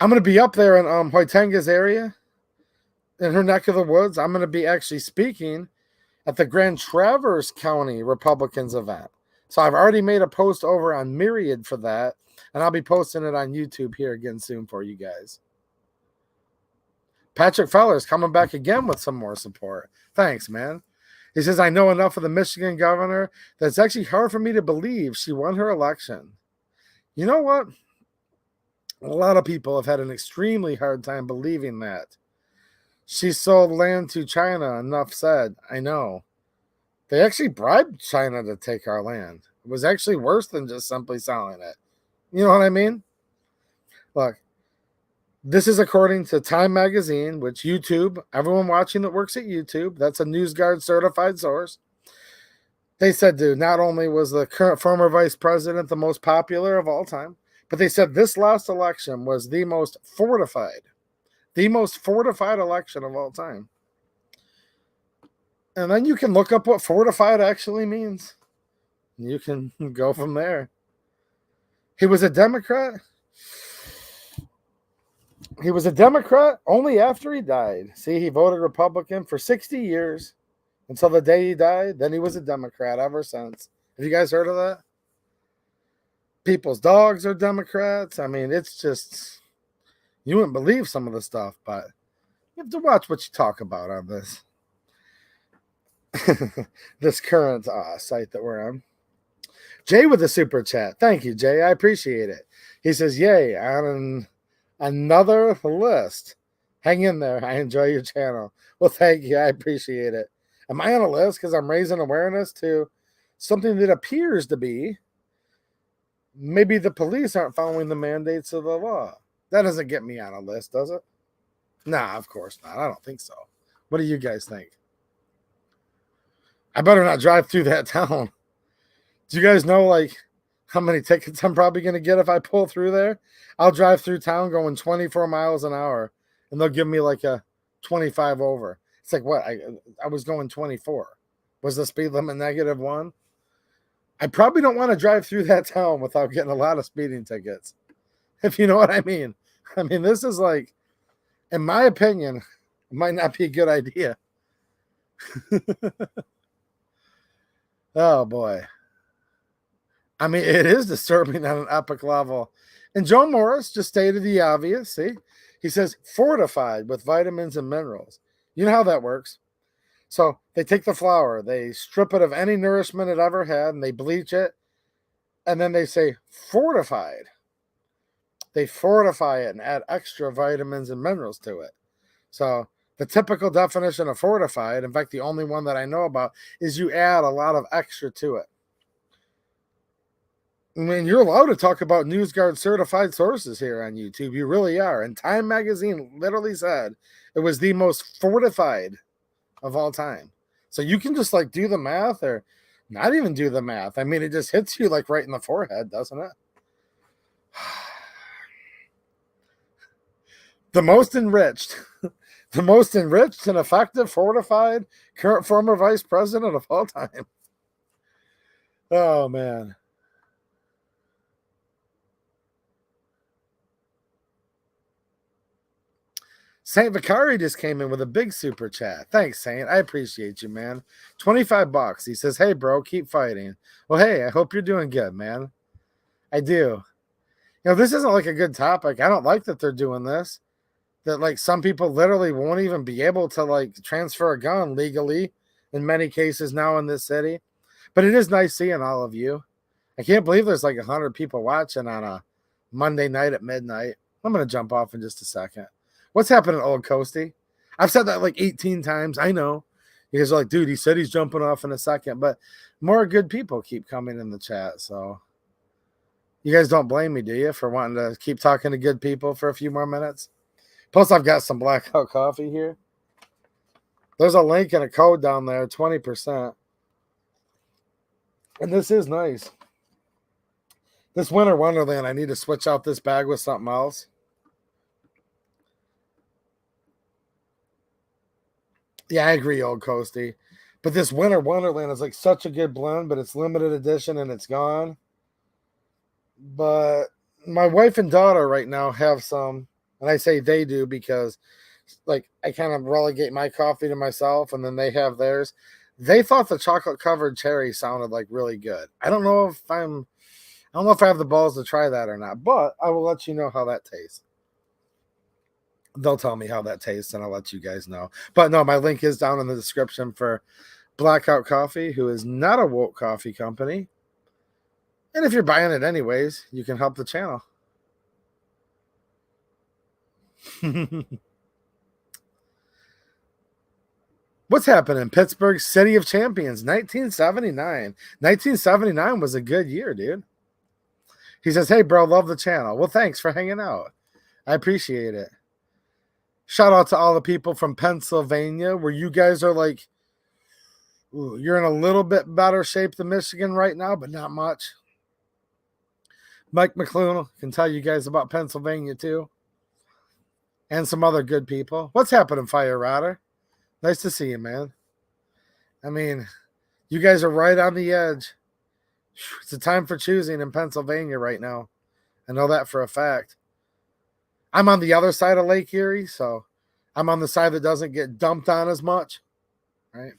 I'm going to be up there in Hoitenga's area, in her neck of the woods. I'm going to be actually speaking at the Grand Traverse County Republicans event. So I've already made a post over on Myriad for that, and I'll be posting it on YouTube here again soon for you guys. Patrick Feller's coming back again with some more support. Thanks, man. He says, I know enough of the Michigan governor that it's actually hard for me to believe she won her election. You know what? A lot of people have had an extremely hard time believing that. She sold land to China, enough said. I know. They actually bribed China to take our land. It was actually worse than just simply selling it. You know what I mean? Look, this is according to Time Magazine, which YouTube, everyone watching that works at YouTube, that's a NewsGuard certified source. They said, dude, not only was the current former vice president the most popular of all time, but they said this last election was the most fortified election of all time. And then you can look up what fortified actually means. You can go from there. He was a Democrat. He was a Democrat only after he died. See, he voted Republican for 60 years until the day he died. Then he was a Democrat ever since. Have you guys heard of that? People's dogs are Democrats. I mean, it's just, you wouldn't believe some of the stuff, but you have to watch what you talk about on this. This current site that we're on. Jay with the super chat. Thank you, Jay. I appreciate it. He says, yay, on another list. Hang in there. I enjoy your channel. Well, thank you. I appreciate it. Am I on a list because I'm raising awareness to something that appears to be maybe the police aren't following the mandates of the law? That doesn't get me on a list, does it? Nah, of course not. I don't think so. What do you guys think? I better not drive through that town. Do you guys know, like, how many tickets I'm probably going to get if I pull through there? I'll drive through town going 24 miles an hour, and they'll give me like a 25 over. It's like, what? I was going 24. Was the speed limit -1? I probably don't want to drive through that town without getting a lot of speeding tickets, if you know what I mean. I mean, this is like, in my opinion, it might not be a good idea. Oh, boy. I mean, it is disturbing on an epic level. And Joe Morris just stated the obvious. See, he says fortified with vitamins and minerals. You know how that works. So they take the flour, they strip it of any nourishment it ever had, and they bleach it. And then they say fortified. They fortify it and add extra vitamins and minerals to it. So the typical definition of fortified, in fact, the only one that I know about, is you add a lot of extra to it. I mean, you're allowed to talk about NewsGuard certified sources here on YouTube. You really are. And Time Magazine literally said it was the most fortified of all time. So you can just like do the math or not even do the math. I mean, it just hits you like right in the forehead, doesn't it? The most enriched and effective fortified current former vice president of all time. Oh, man. Saint Vicari just came in with a big super chat. Thanks, Saint. I appreciate you, man. $25. He says, hey, bro, keep fighting. Well, hey, I hope you're doing good, man. I do. You know, this isn't like a good topic. I don't like that they're doing this. That like some people literally won't even be able to like transfer a gun legally in many cases now in this city. But it is nice seeing all of you. I can't believe there's like 100 people watching on a Monday night at midnight. I'm going to jump off in just a second. What's happening, Old Coasty? I've said that like 18 times. I know. You guys are like, dude, he said he's jumping off in a second. But more good people keep coming in the chat. So you guys don't blame me, do you, for wanting to keep talking to good people for a few more minutes? Plus, I've got some blackout coffee here. There's a link and a code down there, 20%. And this is nice. This Winter Wonderland, I need to switch out this bag with something else. Yeah, I agree, Old Coasty. But this Winter Wonderland is like such a good blend, but it's limited edition and it's gone. But my wife and daughter right now have some, and I say they do because like I kind of relegate my coffee to myself and then they have theirs. They thought the chocolate covered cherry sounded like really good. I don't know if I have the balls to try that or not, but I will let you know how that tastes. They'll tell me how that tastes and I'll let you guys know. But no, my link is down in the description for Blackout Coffee, who is not a woke coffee company. And if you're buying it anyways, you can help the channel. What's happening? Pittsburgh City of Champions, 1979. 1979 was a good year, dude. He says, hey, bro, love the channel. Well, thanks for hanging out. I appreciate it. Shout out to all the people from Pennsylvania where you guys are like, ooh, you're in a little bit better shape than Michigan right now, but not much. Mike McClune can tell you guys about Pennsylvania too. And some other good people. What's happening, Fire Rider? Nice to see you, man. I mean, you guys are right on the edge. It's a time for choosing in Pennsylvania right now. I know that for a fact. I'm on the other side of Lake Erie, so I'm on the side that doesn't get dumped on as much, right?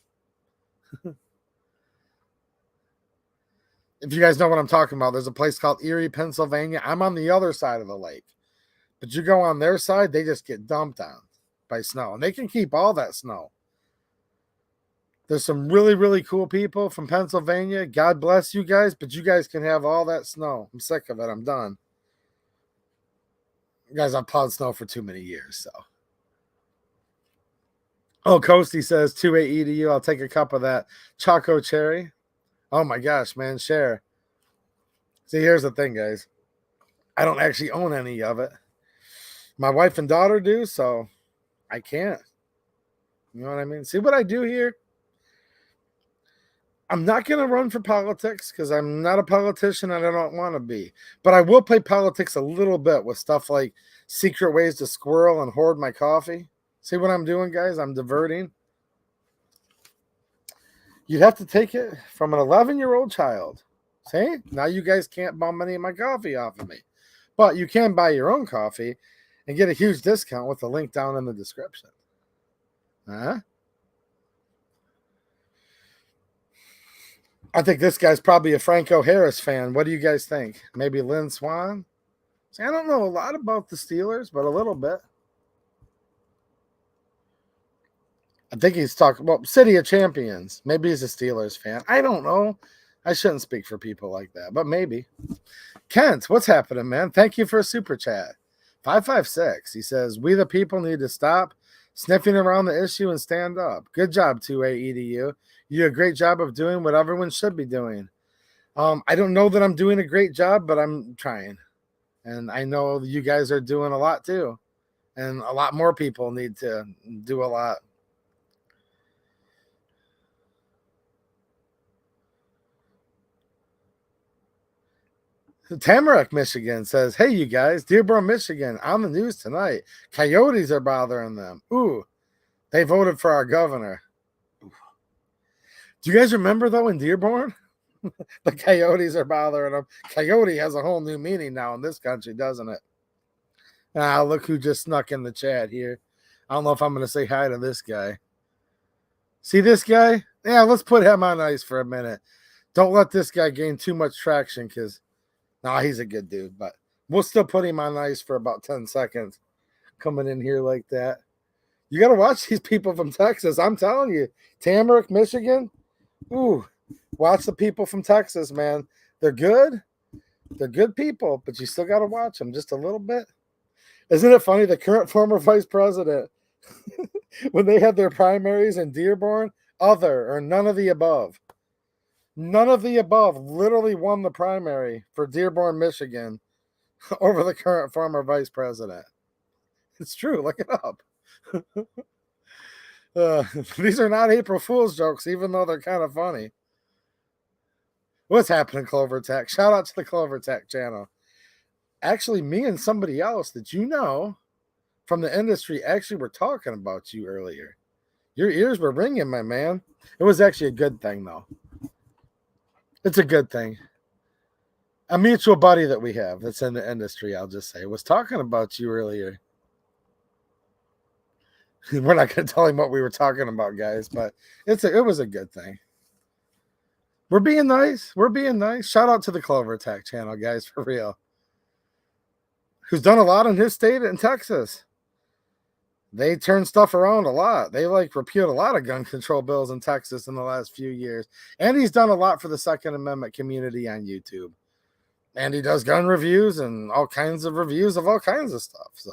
If you guys know what I'm talking about, there's a place called Erie, Pennsylvania. I'm on the other side of the lake. But you go on their side, they just get dumped on by snow. And they can keep all that snow. There's some really, really cool people from Pennsylvania. God bless you guys, but you guys can have all that snow. I'm sick of it. I'm done. Guys, I've plowed snow for too many years, so. Oh, Coasty says 2AE to you. I'll take a cup of that Choco Cherry. Oh my gosh, man, share. See, here's the thing, guys. I don't actually own any of it. My wife and daughter do, so I can't. You know what I mean? See what I do here? I'm not going to run for politics because I'm not a politician and I don't want to be. But I will play politics a little bit with stuff like secret ways to squirrel and hoard my coffee. See what I'm doing, guys? I'm diverting. You'd have to take it from an 11-year-old child. See? Now you guys can't bum any of my coffee off of me. But you can buy your own coffee and get a huge discount with the link down in the description. I think this guy's probably a Franco Harris fan. What do you guys think? Maybe Lynn Swan? See, I don't know a lot about the Steelers, but a little bit. I think he's talking about City of Champions. Maybe he's a Steelers fan. I don't know. I shouldn't speak for people like that, but maybe. Kent, what's happening, man? Thank you for a super chat. 556. He says, we the people need to stop sniffing around the issue and stand up. Good job, 2AEDU. You do a great job of doing what everyone should be doing. I don't know that I'm doing a great job, but I'm trying. And I know you guys are doing a lot too. And a lot more people need to do a lot. Tamarack, Michigan says, hey, you guys, Dearborn, Michigan, on the news tonight. Coyotes are bothering them. Ooh, they voted for our governor. Ooh. Do you guys remember, though, in Dearborn? The coyotes are bothering them. Coyote has a whole new meaning now in this country, doesn't it? Ah, look who just snuck in the chat here. I don't know if I'm going to say hi to this guy. See this guy? Yeah, let's put him on ice for a minute. Don't let this guy gain too much traction because, nah, he's a good dude, but we'll still put him on ice for about 10 seconds coming in here like that. You got to watch these people from Texas. I'm telling you, Tamarack, Michigan. Ooh, watch the people from Texas, man. They're good. They're good people, but you still got to watch them just a little bit. Isn't it funny? The current former vice president, when they had their primaries in Dearborn, other or none of the above. None of the above literally won the primary for Dearborn, Michigan over the current former vice president. It's true. Look it up. These are not April Fool's jokes, even though they're kind of funny. What's happening, Clover Tech? Shout out to the Clover Tech channel. Actually, me and somebody else that you know from the industry actually were talking about you earlier. Your ears were ringing, my man. It was actually a good thing, though. It's a good thing. A mutual buddy that we have that's in the industry, I'll just say, was talking about you earlier. We're not going to tell him what we were talking about, guys, but it was a good thing. We're being nice. We're being nice. Shout out to the Clover Tech channel, guys, for real. Who's done a lot in his state in Texas. They turn stuff around a lot. They repealed a lot of gun control bills in Texas in the last few years. And he's done a lot for the Second Amendment community on YouTube. And he does gun reviews and all kinds of reviews of all kinds of stuff. So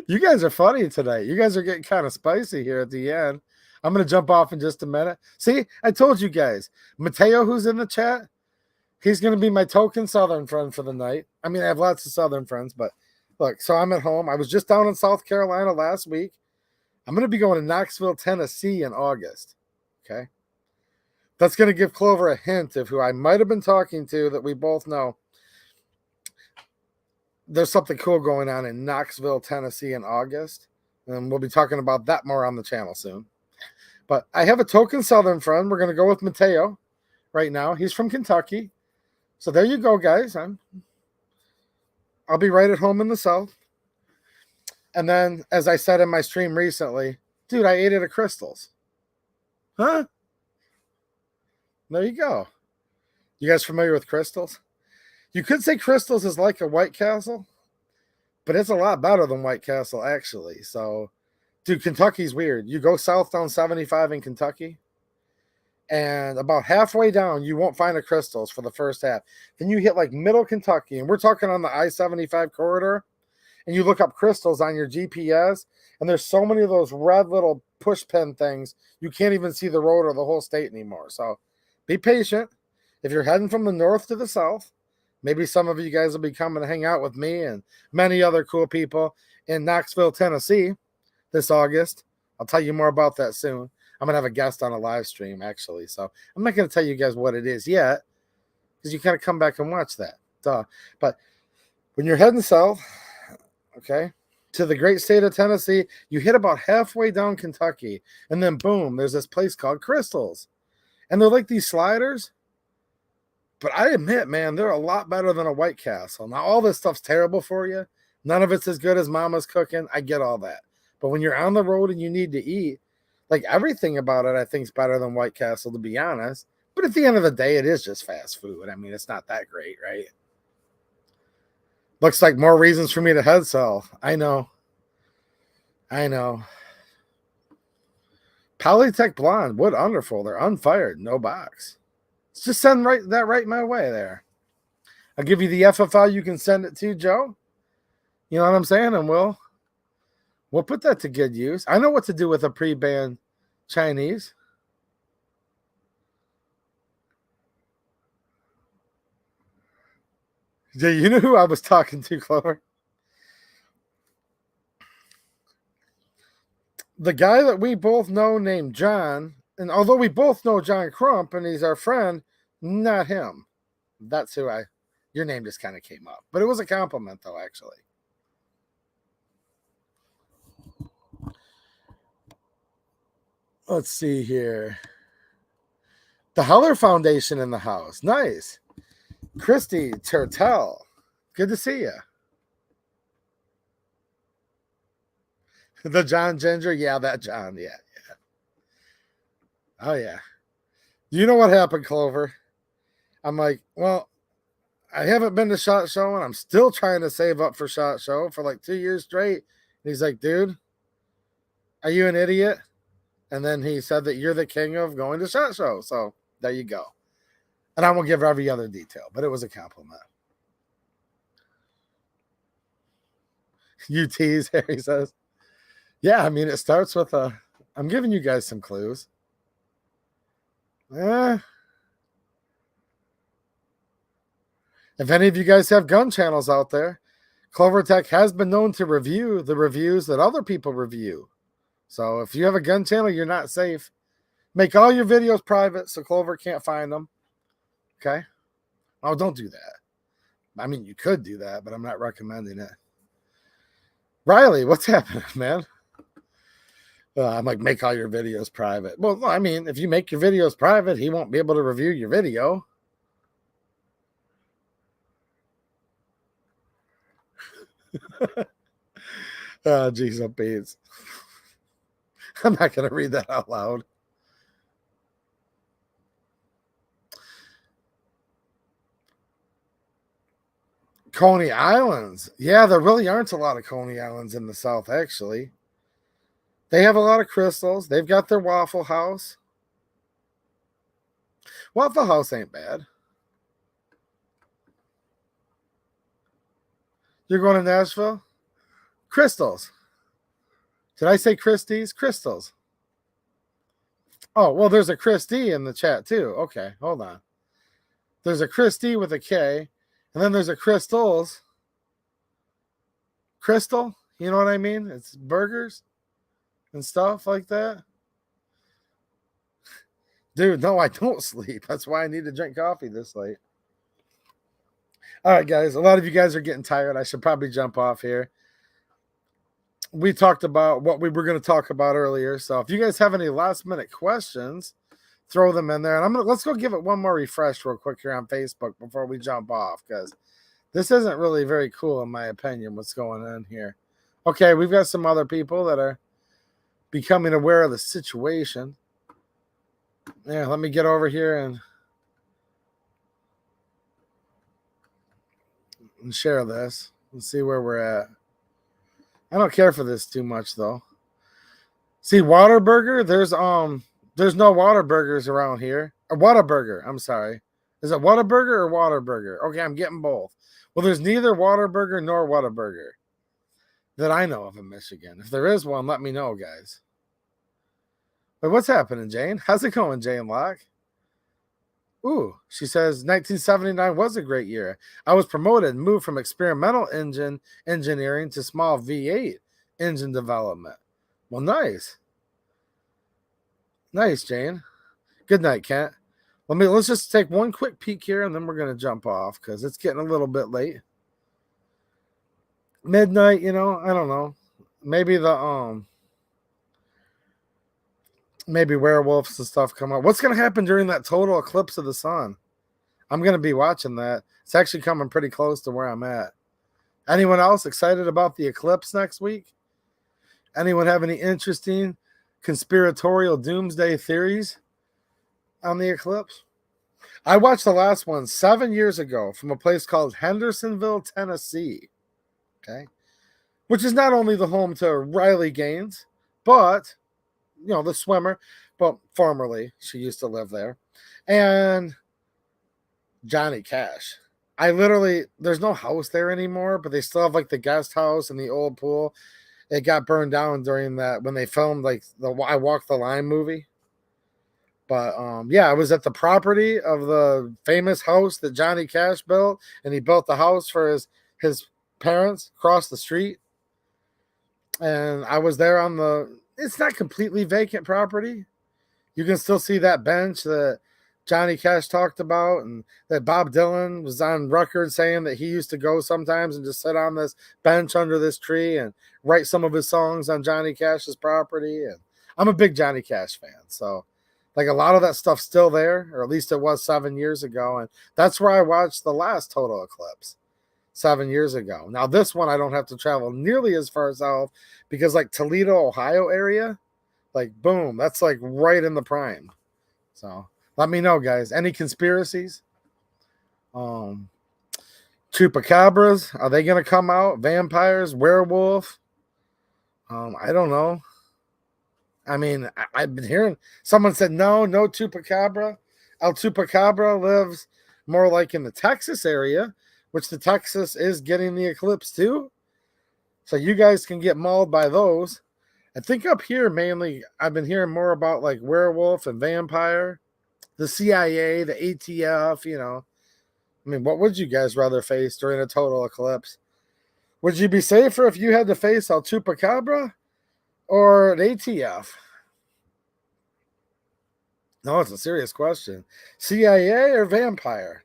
you guys are funny today. You guys are getting kind of spicy here at the end. I'm going to jump off in just a minute. See, I told you guys. Mateo, who's in the chat, he's going to be my token Southern friend for the night. I mean, I have lots of Southern friends, but look, so I'm at home. I was just down in South Carolina last week. I'm going to be going to Knoxville, Tennessee in August. Okay. That's going to give Clover a hint of who I might have been talking to that we both know. There's something cool going on in Knoxville, Tennessee in August. And we'll be talking about that more on the channel soon. But I have a token Southern friend. We're going to go with Mateo right now. He's from Kentucky. So there you go, guys. I'll be right at home in the South. And then, as I said in my stream recently, dude, I ate it at Crystal's. Huh? There you go. You guys familiar with Crystal's? You could say Crystal's is like a White Castle, but it's a lot better than White Castle, actually. So, dude, Kentucky's weird. You go south down 75 in Kentucky, and about halfway down, you won't find a Crystal's for the first half. Then you hit middle Kentucky, and we're talking on the I-75 corridor, and you look up Crystal's on your GPS, and there's so many of those red little push pin things, you can't even see the road or the whole state anymore. So be patient. If you're heading from the north to the south, maybe some of you guys will be coming to hang out with me and many other cool people in Knoxville, Tennessee this August. I'll tell you more about that soon. I'm going to have a guest on a live stream, actually. So I'm not going to tell you guys what it is yet because you kind of come back and watch that. Duh. But when you're heading south, okay, to the great state of Tennessee, you hit about halfway down Kentucky, and then boom, there's this place called Crystal's. And they're like these sliders. But I admit, man, they're a lot better than a White Castle. Now, all this stuff's terrible for you. None of it's as good as Mama's cooking. I get all that. But when you're on the road and you need to eat, Like everything about it, I think is better than White Castle, to be honest. But at the end of the day, it is just fast food. I mean, it's not that great, right? Looks like more reasons for me to head south. I know. Polytech Blonde, Wood Underfull. They're unfired, no box. Let's just send that right my way there. I'll give you the FFL you can send it to, Joe. You know what I'm saying? And we'll put that to good use. I know what to do with a pre-banned Chinese. Yeah, you know who I was talking to, Clover? The guy that we both know named John, and although we both know John Crump and he's our friend, not him. That's who your name just kind of came up. But it was a compliment, though, actually. Let's see here. The Heller Foundation in the house. Nice. Christy Turtel. Good to see you. The John Ginger? Yeah, that John. Yeah. Oh, yeah. You know what happened, Clover? I'm like, well, I haven't been to SHOT Show, and I'm still trying to save up for SHOT Show for like 2 years straight. And he's like, dude, are you an idiot? And then he said that you're the king of going to SHOT Show. So there you go. And I won't give every other detail, but it was a compliment. You tease, Harry says. Yeah, I mean, it starts with I'm giving you guys some clues. If any of you guys have gun channels out there, Clover Tech has been known to review the reviews that other people review. So if you have a gun channel, you're not safe. Make all your videos private so Clover can't find them. Okay? Oh, don't do that. I mean, you could do that, but I'm not recommending it. Riley, what's happening, man? I'm like, make all your videos private. Well, I mean, if you make your videos private, he won't be able to review your video. Oh, geez, up beats. I'm not going to read that out loud. Coney Islands. Yeah, there really aren't a lot of Coney Islands in the South, actually. They have a lot of crystals. They've got their Waffle House. Waffle House ain't bad. You're going to Nashville? Crystals. Did I say Christie's? Crystals. Oh, well, there's a Christie in the chat, too. Okay, hold on. There's a Christie with a K, and then there's a Crystals. Crystal, you know what I mean? It's burgers and stuff like that. Dude, no, I don't sleep. That's why I need to drink coffee this late. All right, guys. A lot of you guys are getting tired. I should probably jump off here. We talked about what we were going to talk about earlier. So if you guys have any last minute questions, throw them in there. And let's go give it one more refresh real quick here on Facebook before we jump off, because this isn't really very cool in my opinion, what's going on here. Okay, we've got some other people that are becoming aware of the situation. Yeah, let me get over here and share this and see where we're at. I don't care for this too much though. See, Whataburger, there's no Whataburgers around here. Or Whataburger, I'm sorry. Is it Whataburger or Whataburger? Okay, I'm getting both. Well, there's neither Whataburger nor Whataburger that I know of in Michigan. If there is one, let me know, guys. But what's happening, Jane? How's it going, Jane Locke? Ooh, she says 1979 was a great year. I was promoted and moved from experimental engine engineering to small V8 engine development. Well, nice. Nice, Jane. Good night, Kent. Let's just take one quick peek here and then we're gonna jump off because it's getting a little bit late. Midnight, I don't know. Maybe maybe werewolves and stuff come up. What's going to happen during that total eclipse of the sun? I'm going to be watching that. It's actually coming pretty close to where I'm at. Anyone else excited about the eclipse next week? Anyone have any interesting conspiratorial doomsday theories on the eclipse. I watched the last one 7 years ago from a place called Hendersonville, Tennessee. Okay. Which is not only the home to Riley Gaines, but, the swimmer, but formerly she used to live there, and Johnny Cash. There's no house there anymore, but they still have like the guest house and the old pool. It got burned down during that when they filmed like the I Walk the Line movie. But I was at the property of the famous house that Johnny Cash built, and he built the house for his parents across the street. And I was there it's not completely vacant property. You can still see that bench that Johnny Cash talked about, and that Bob Dylan was on record saying that he used to go sometimes and just sit on this bench under this tree and write some of his songs on Johnny Cash's property. And I'm a big Johnny Cash fan, so like a lot of that stuff's still there, or at least it was 7 years ago. And that's where I watched the last total eclipse 7 years ago. Now this one I don't have to travel nearly as far south, because like Toledo, Ohio area, like boom, that's like right in the prime. So let me know, guys. Any conspiracies? Chupacabras, are they going to come out? Vampires, werewolf? I don't know. I mean, I've been hearing someone said no chupacabra. El Chupacabra lives more like in the Texas area, which the Texas is getting the eclipse too. So you guys can get mauled by those. I think up here mainly I've been hearing more about like werewolf and vampire. The CIA, the ATF, I mean, what would you guys rather face during a total eclipse? Would you be safer if you had to face El Chupacabra or an ATF? No, it's a serious question. CIA or vampire?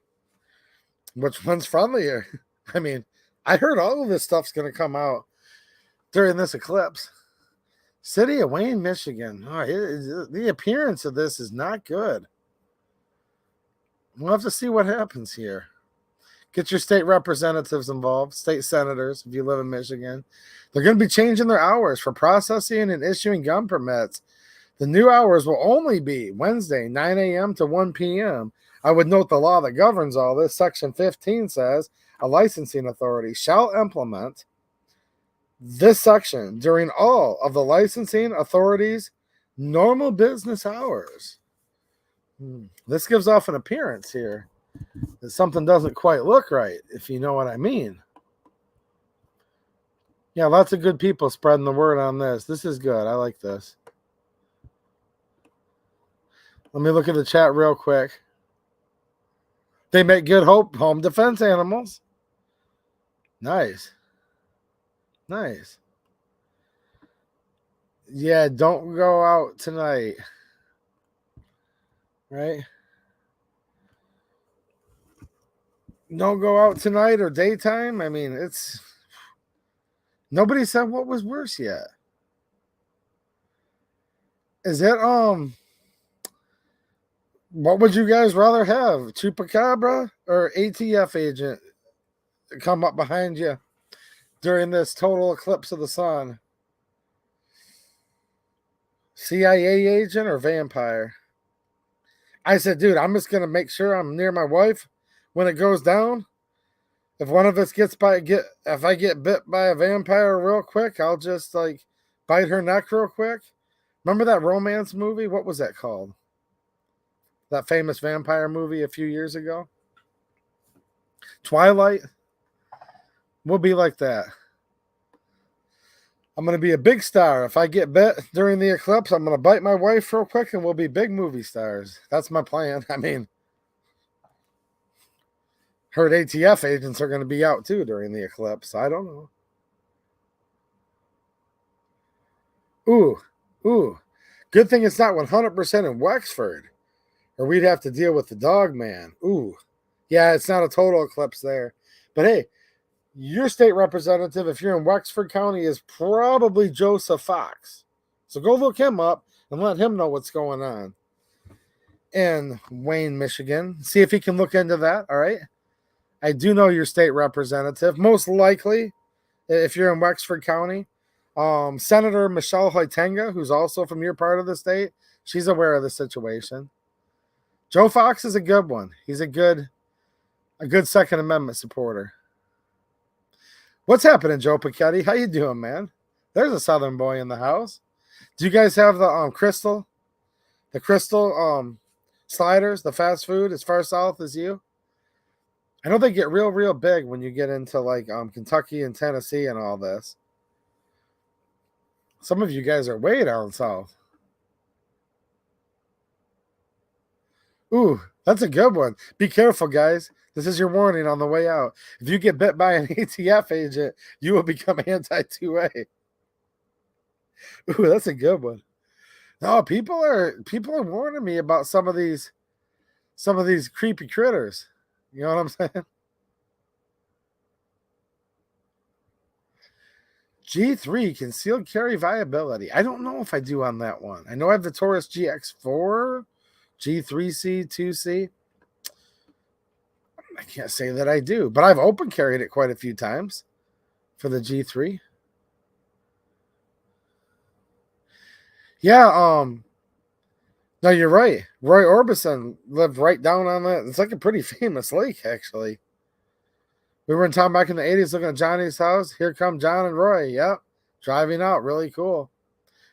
Which one's friendlier? I mean, I heard all of this stuff's going to come out during this eclipse. City of Wayne, Michigan. The appearance of this is not good. We'll have to see what happens here. Get your state representatives involved, state senators, if you live in Michigan. They're going to be changing their hours for processing and issuing gun permits. The new hours will only be Wednesday, 9 a.m. to 1 p.m. I would note the law that governs all this. Section 15 says a licensing authority shall implement this section during all of the licensing authorities' normal business hours. This gives off an appearance here that something doesn't quite look right, if you know what I mean. Yeah, lots of good people spreading the word on this. This is good. I like this. Let me look at the chat real quick. They make good home defense animals. Nice. Nice. Yeah, don't go out tonight. Right? Don't go out tonight or daytime. I mean, nobody said what was worse yet. Is it what would you guys rather have? Chupacabra or ATF agent come up behind you during this total eclipse of the sun? CIA agent or vampire? I said, dude, I'm just going to make sure I'm near my wife when it goes down. If one of us if I get bit by a vampire real quick, I'll just like bite her neck real quick. Remember that romance movie? What was that called? That famous vampire movie a few years ago? Twilight? We'll be like that. I'm going to be a big star. If I get bit during the eclipse, I'm going to bite my wife real quick and we'll be big movie stars. That's my plan. I mean, heard ATF agents are going to be out too during the eclipse. I don't know. Ooh. Good thing it's not 100% in Wexford, or we'd have to deal with the dog man. Ooh. Yeah, it's not a total eclipse there. But hey, your state representative, if you're in Wexford County, is probably Joseph Fox. So go look him up and let him know what's going on in Wayne, Michigan. See if he can look into that, all right? I do know your state representative. Most likely, if you're in Wexford County, Senator Michelle Hoitenga, who's also from your part of the state, she's aware of the situation. Joe Fox is a good one. He's a good Second Amendment supporter. What's happening, Joe Pichetti? How you doing, man? There's a Southern boy in the house. Do you guys have the crystal sliders, the fast food as far south as you? I know they get real big when you get into like Kentucky and Tennessee and all this. Some of you guys are way down south. Ooh, that's a good one. Be careful, guys. This is your warning on the way out. If you get bit by an ATF agent, you will become anti-2A. Ooh, that's a good one. No, people are warning me about some of these creepy critters. You know what I'm saying? G3 concealed carry viability. I don't know if I do on that one. I know I have the Taurus GX4, G3C, 2C. I can't say that I do, but I've open carried it quite a few times for the G3. Yeah, no, you're right. Roy Orbison lived right down on that. It's like a pretty famous lake, actually. We were in town back in the 80s looking at Johnny's house. Here come John and Roy. Yep. Driving out. Really cool.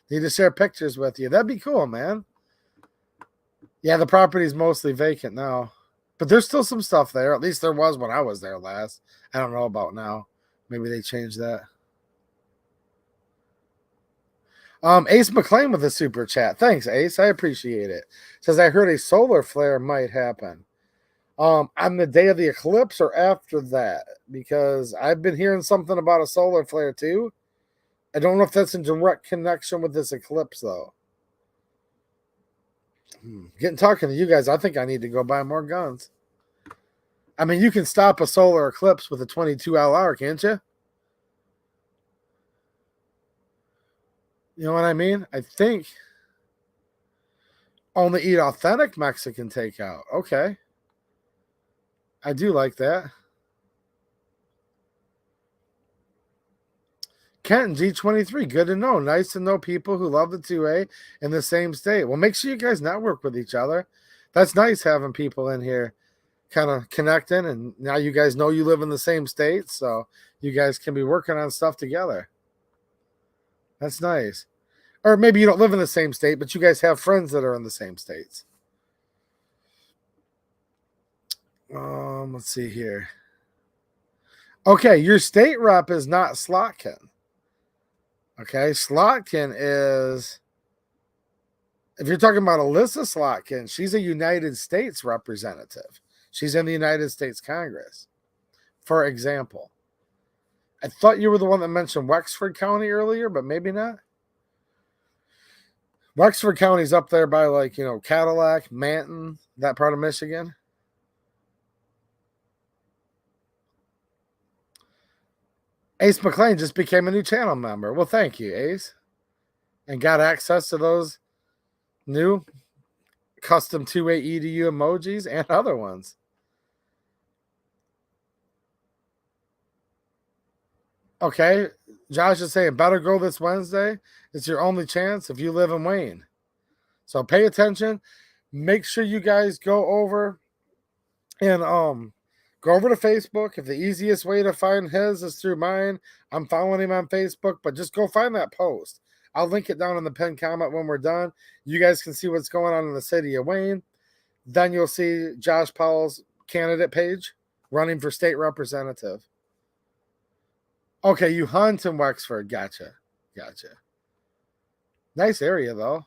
Need to share pictures with you. That'd be cool, man. Yeah, the property's mostly vacant now. But there's still some stuff there. At least there was when I was there last. I don't know about now. Maybe they changed that. Ace McLean with a super chat. Thanks, Ace. I appreciate it. Says, I heard a solar flare might happen. On the day of the eclipse or after that? Because I've been hearing something about a solar flare too. I don't know if that's in direct connection with this eclipse, though. Getting talking to you guys, I think I need to go buy more guns. I mean, you can stop a solar eclipse with a 22 LR, can't you? You know what I mean? I think only eat authentic Mexican takeout. Okay. I do like that. Kent, G23, good to know. Nice to know people who love the 2A in the same state. Well, make sure you guys network with each other. That's nice having people in here kind of connecting, and now you guys know you live in the same state, so you guys can be working on stuff together. That's nice. Or maybe you don't live in the same state, but you guys have friends that are in the same states. Let's see here. Okay, your state rep is not Slotkin. Okay, Slotkin is, if you're talking about Alyssa Slotkin, she's a United States representative. She's in the United States Congress, for example. I thought you were the one that mentioned Wexford County earlier, but maybe not. Wexford County's up there by, like, Cadillac, Manton, that part of Michigan. Ace McLean just became a new channel member. Well, thank you, Ace. And got access to those new custom 2A EDU emojis and other ones. Okay, Josh is saying, better go this Wednesday. It's your only chance if you live in Wayne. So pay attention. Make sure you guys go over and go over to Facebook. If the easiest way to find his is through mine, I'm following him on Facebook, but just go find that post. I'll link it down in the pinned comment when we're done. You guys can see what's going on in the city of Wayne. Then you'll see Josh Powell's candidate page running for state representative. Okay, you hunt in Wexford. Gotcha. Nice area, though.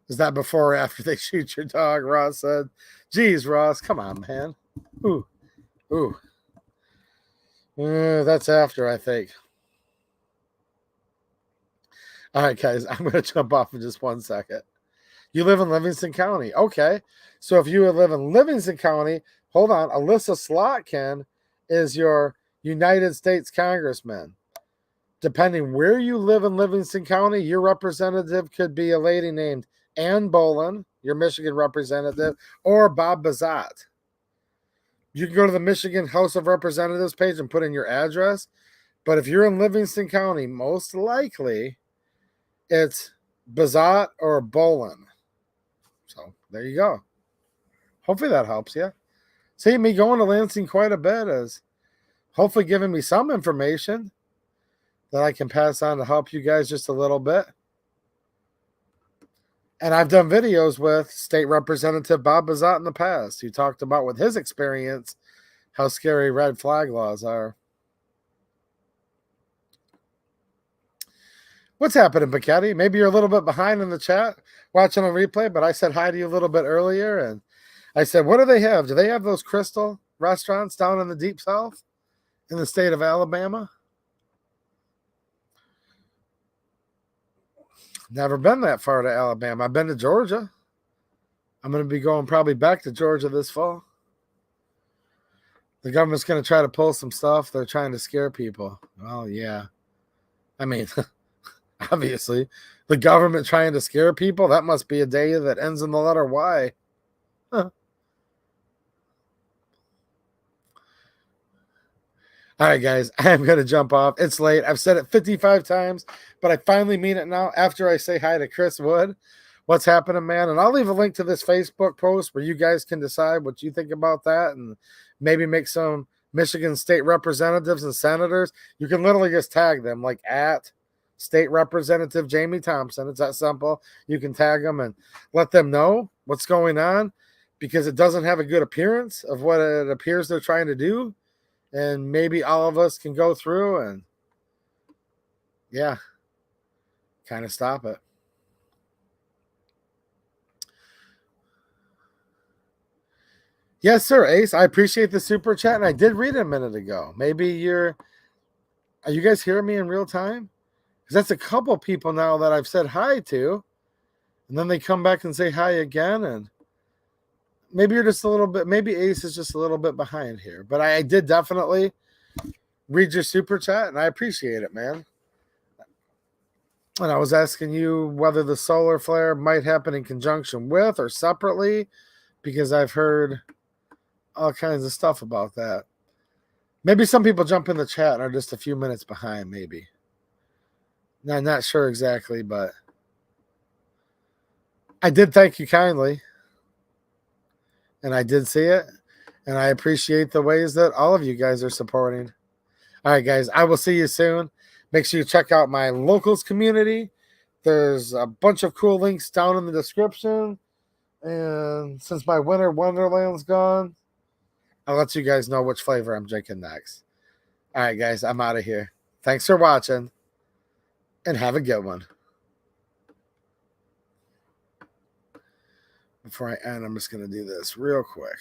Is that before or after they shoot your dog? Ross said. Geez, Ross, come on, man. Ooh. That's after, I think. All right, guys, I'm going to jump off in just 1 second. You live in Livingston County. Okay. So if you live in Livingston County, hold on. Alyssa Slotkin is your United States Congressman. Depending where you live in Livingston County, your representative could be a lady named Ann Bolin, your Michigan representative, or Bob Bazat. You can go to the Michigan House of Representatives page and put in your address. But if you're in Livingston County, most likely it's Bazat or Bolin. So there you go. Hopefully that helps you. See, me going to Lansing quite a bit is hopefully giving me some information that I can pass on to help you guys just a little bit. And I've done videos with State Representative Bob Bazat in the past, who talked about with his experience how scary red flag laws are. What's happening, Bacchetti? Maybe you're a little bit behind in the chat watching on replay, but I said hi to you a little bit earlier, and I said, what do they have? Do they have those Crystal restaurants down in the Deep South in the state of Alabama? Never been that far to Alabama. I've been to Georgia. I'm going to be going probably back to Georgia this fall. The government's going to try to pull some stuff. They're trying to scare people. Well, yeah. I mean, obviously, the government trying to scare people, that must be a day that ends in the letter Y. Huh. All right, guys, I'm going to jump off. It's late. I've said it 55 times, but I finally mean it now after I say hi to Chris Wood. What's happening, man? And I'll leave a link to this Facebook post where you guys can decide what you think about that and maybe make some Michigan state representatives and senators. You can literally just tag them, like at State Representative Jamie Thompson. It's that simple. You can tag them and let them know what's going on, because it doesn't have a good appearance of what it appears they're trying to do. And maybe all of us can go through and, yeah, kind of stop it. Yes, sir, Ace. I appreciate the super chat, and I did read it a minute ago. Maybe are you guys hearing me in real time? Because that's a couple people now that I've said hi to, and then they come back and say hi again, and maybe you're just a little bit, maybe Ace is just a little bit behind here. But I did definitely read your super chat, and I appreciate it, man. And I was asking you whether the solar flare might happen in conjunction with or separately, because I've heard all kinds of stuff about that. Maybe some people jump in the chat and are just a few minutes behind, maybe. I'm not sure exactly, but I did thank you kindly. And I did see it. And I appreciate the ways that all of you guys are supporting. All right, guys, I will see you soon. Make sure you check out my locals community. There's a bunch of cool links down in the description. And since my winter wonderland's gone, I'll let you guys know which flavor I'm drinking next. All right, guys, I'm out of here. Thanks for watching, and have a good one. Before I end, I'm just going to do this real quick.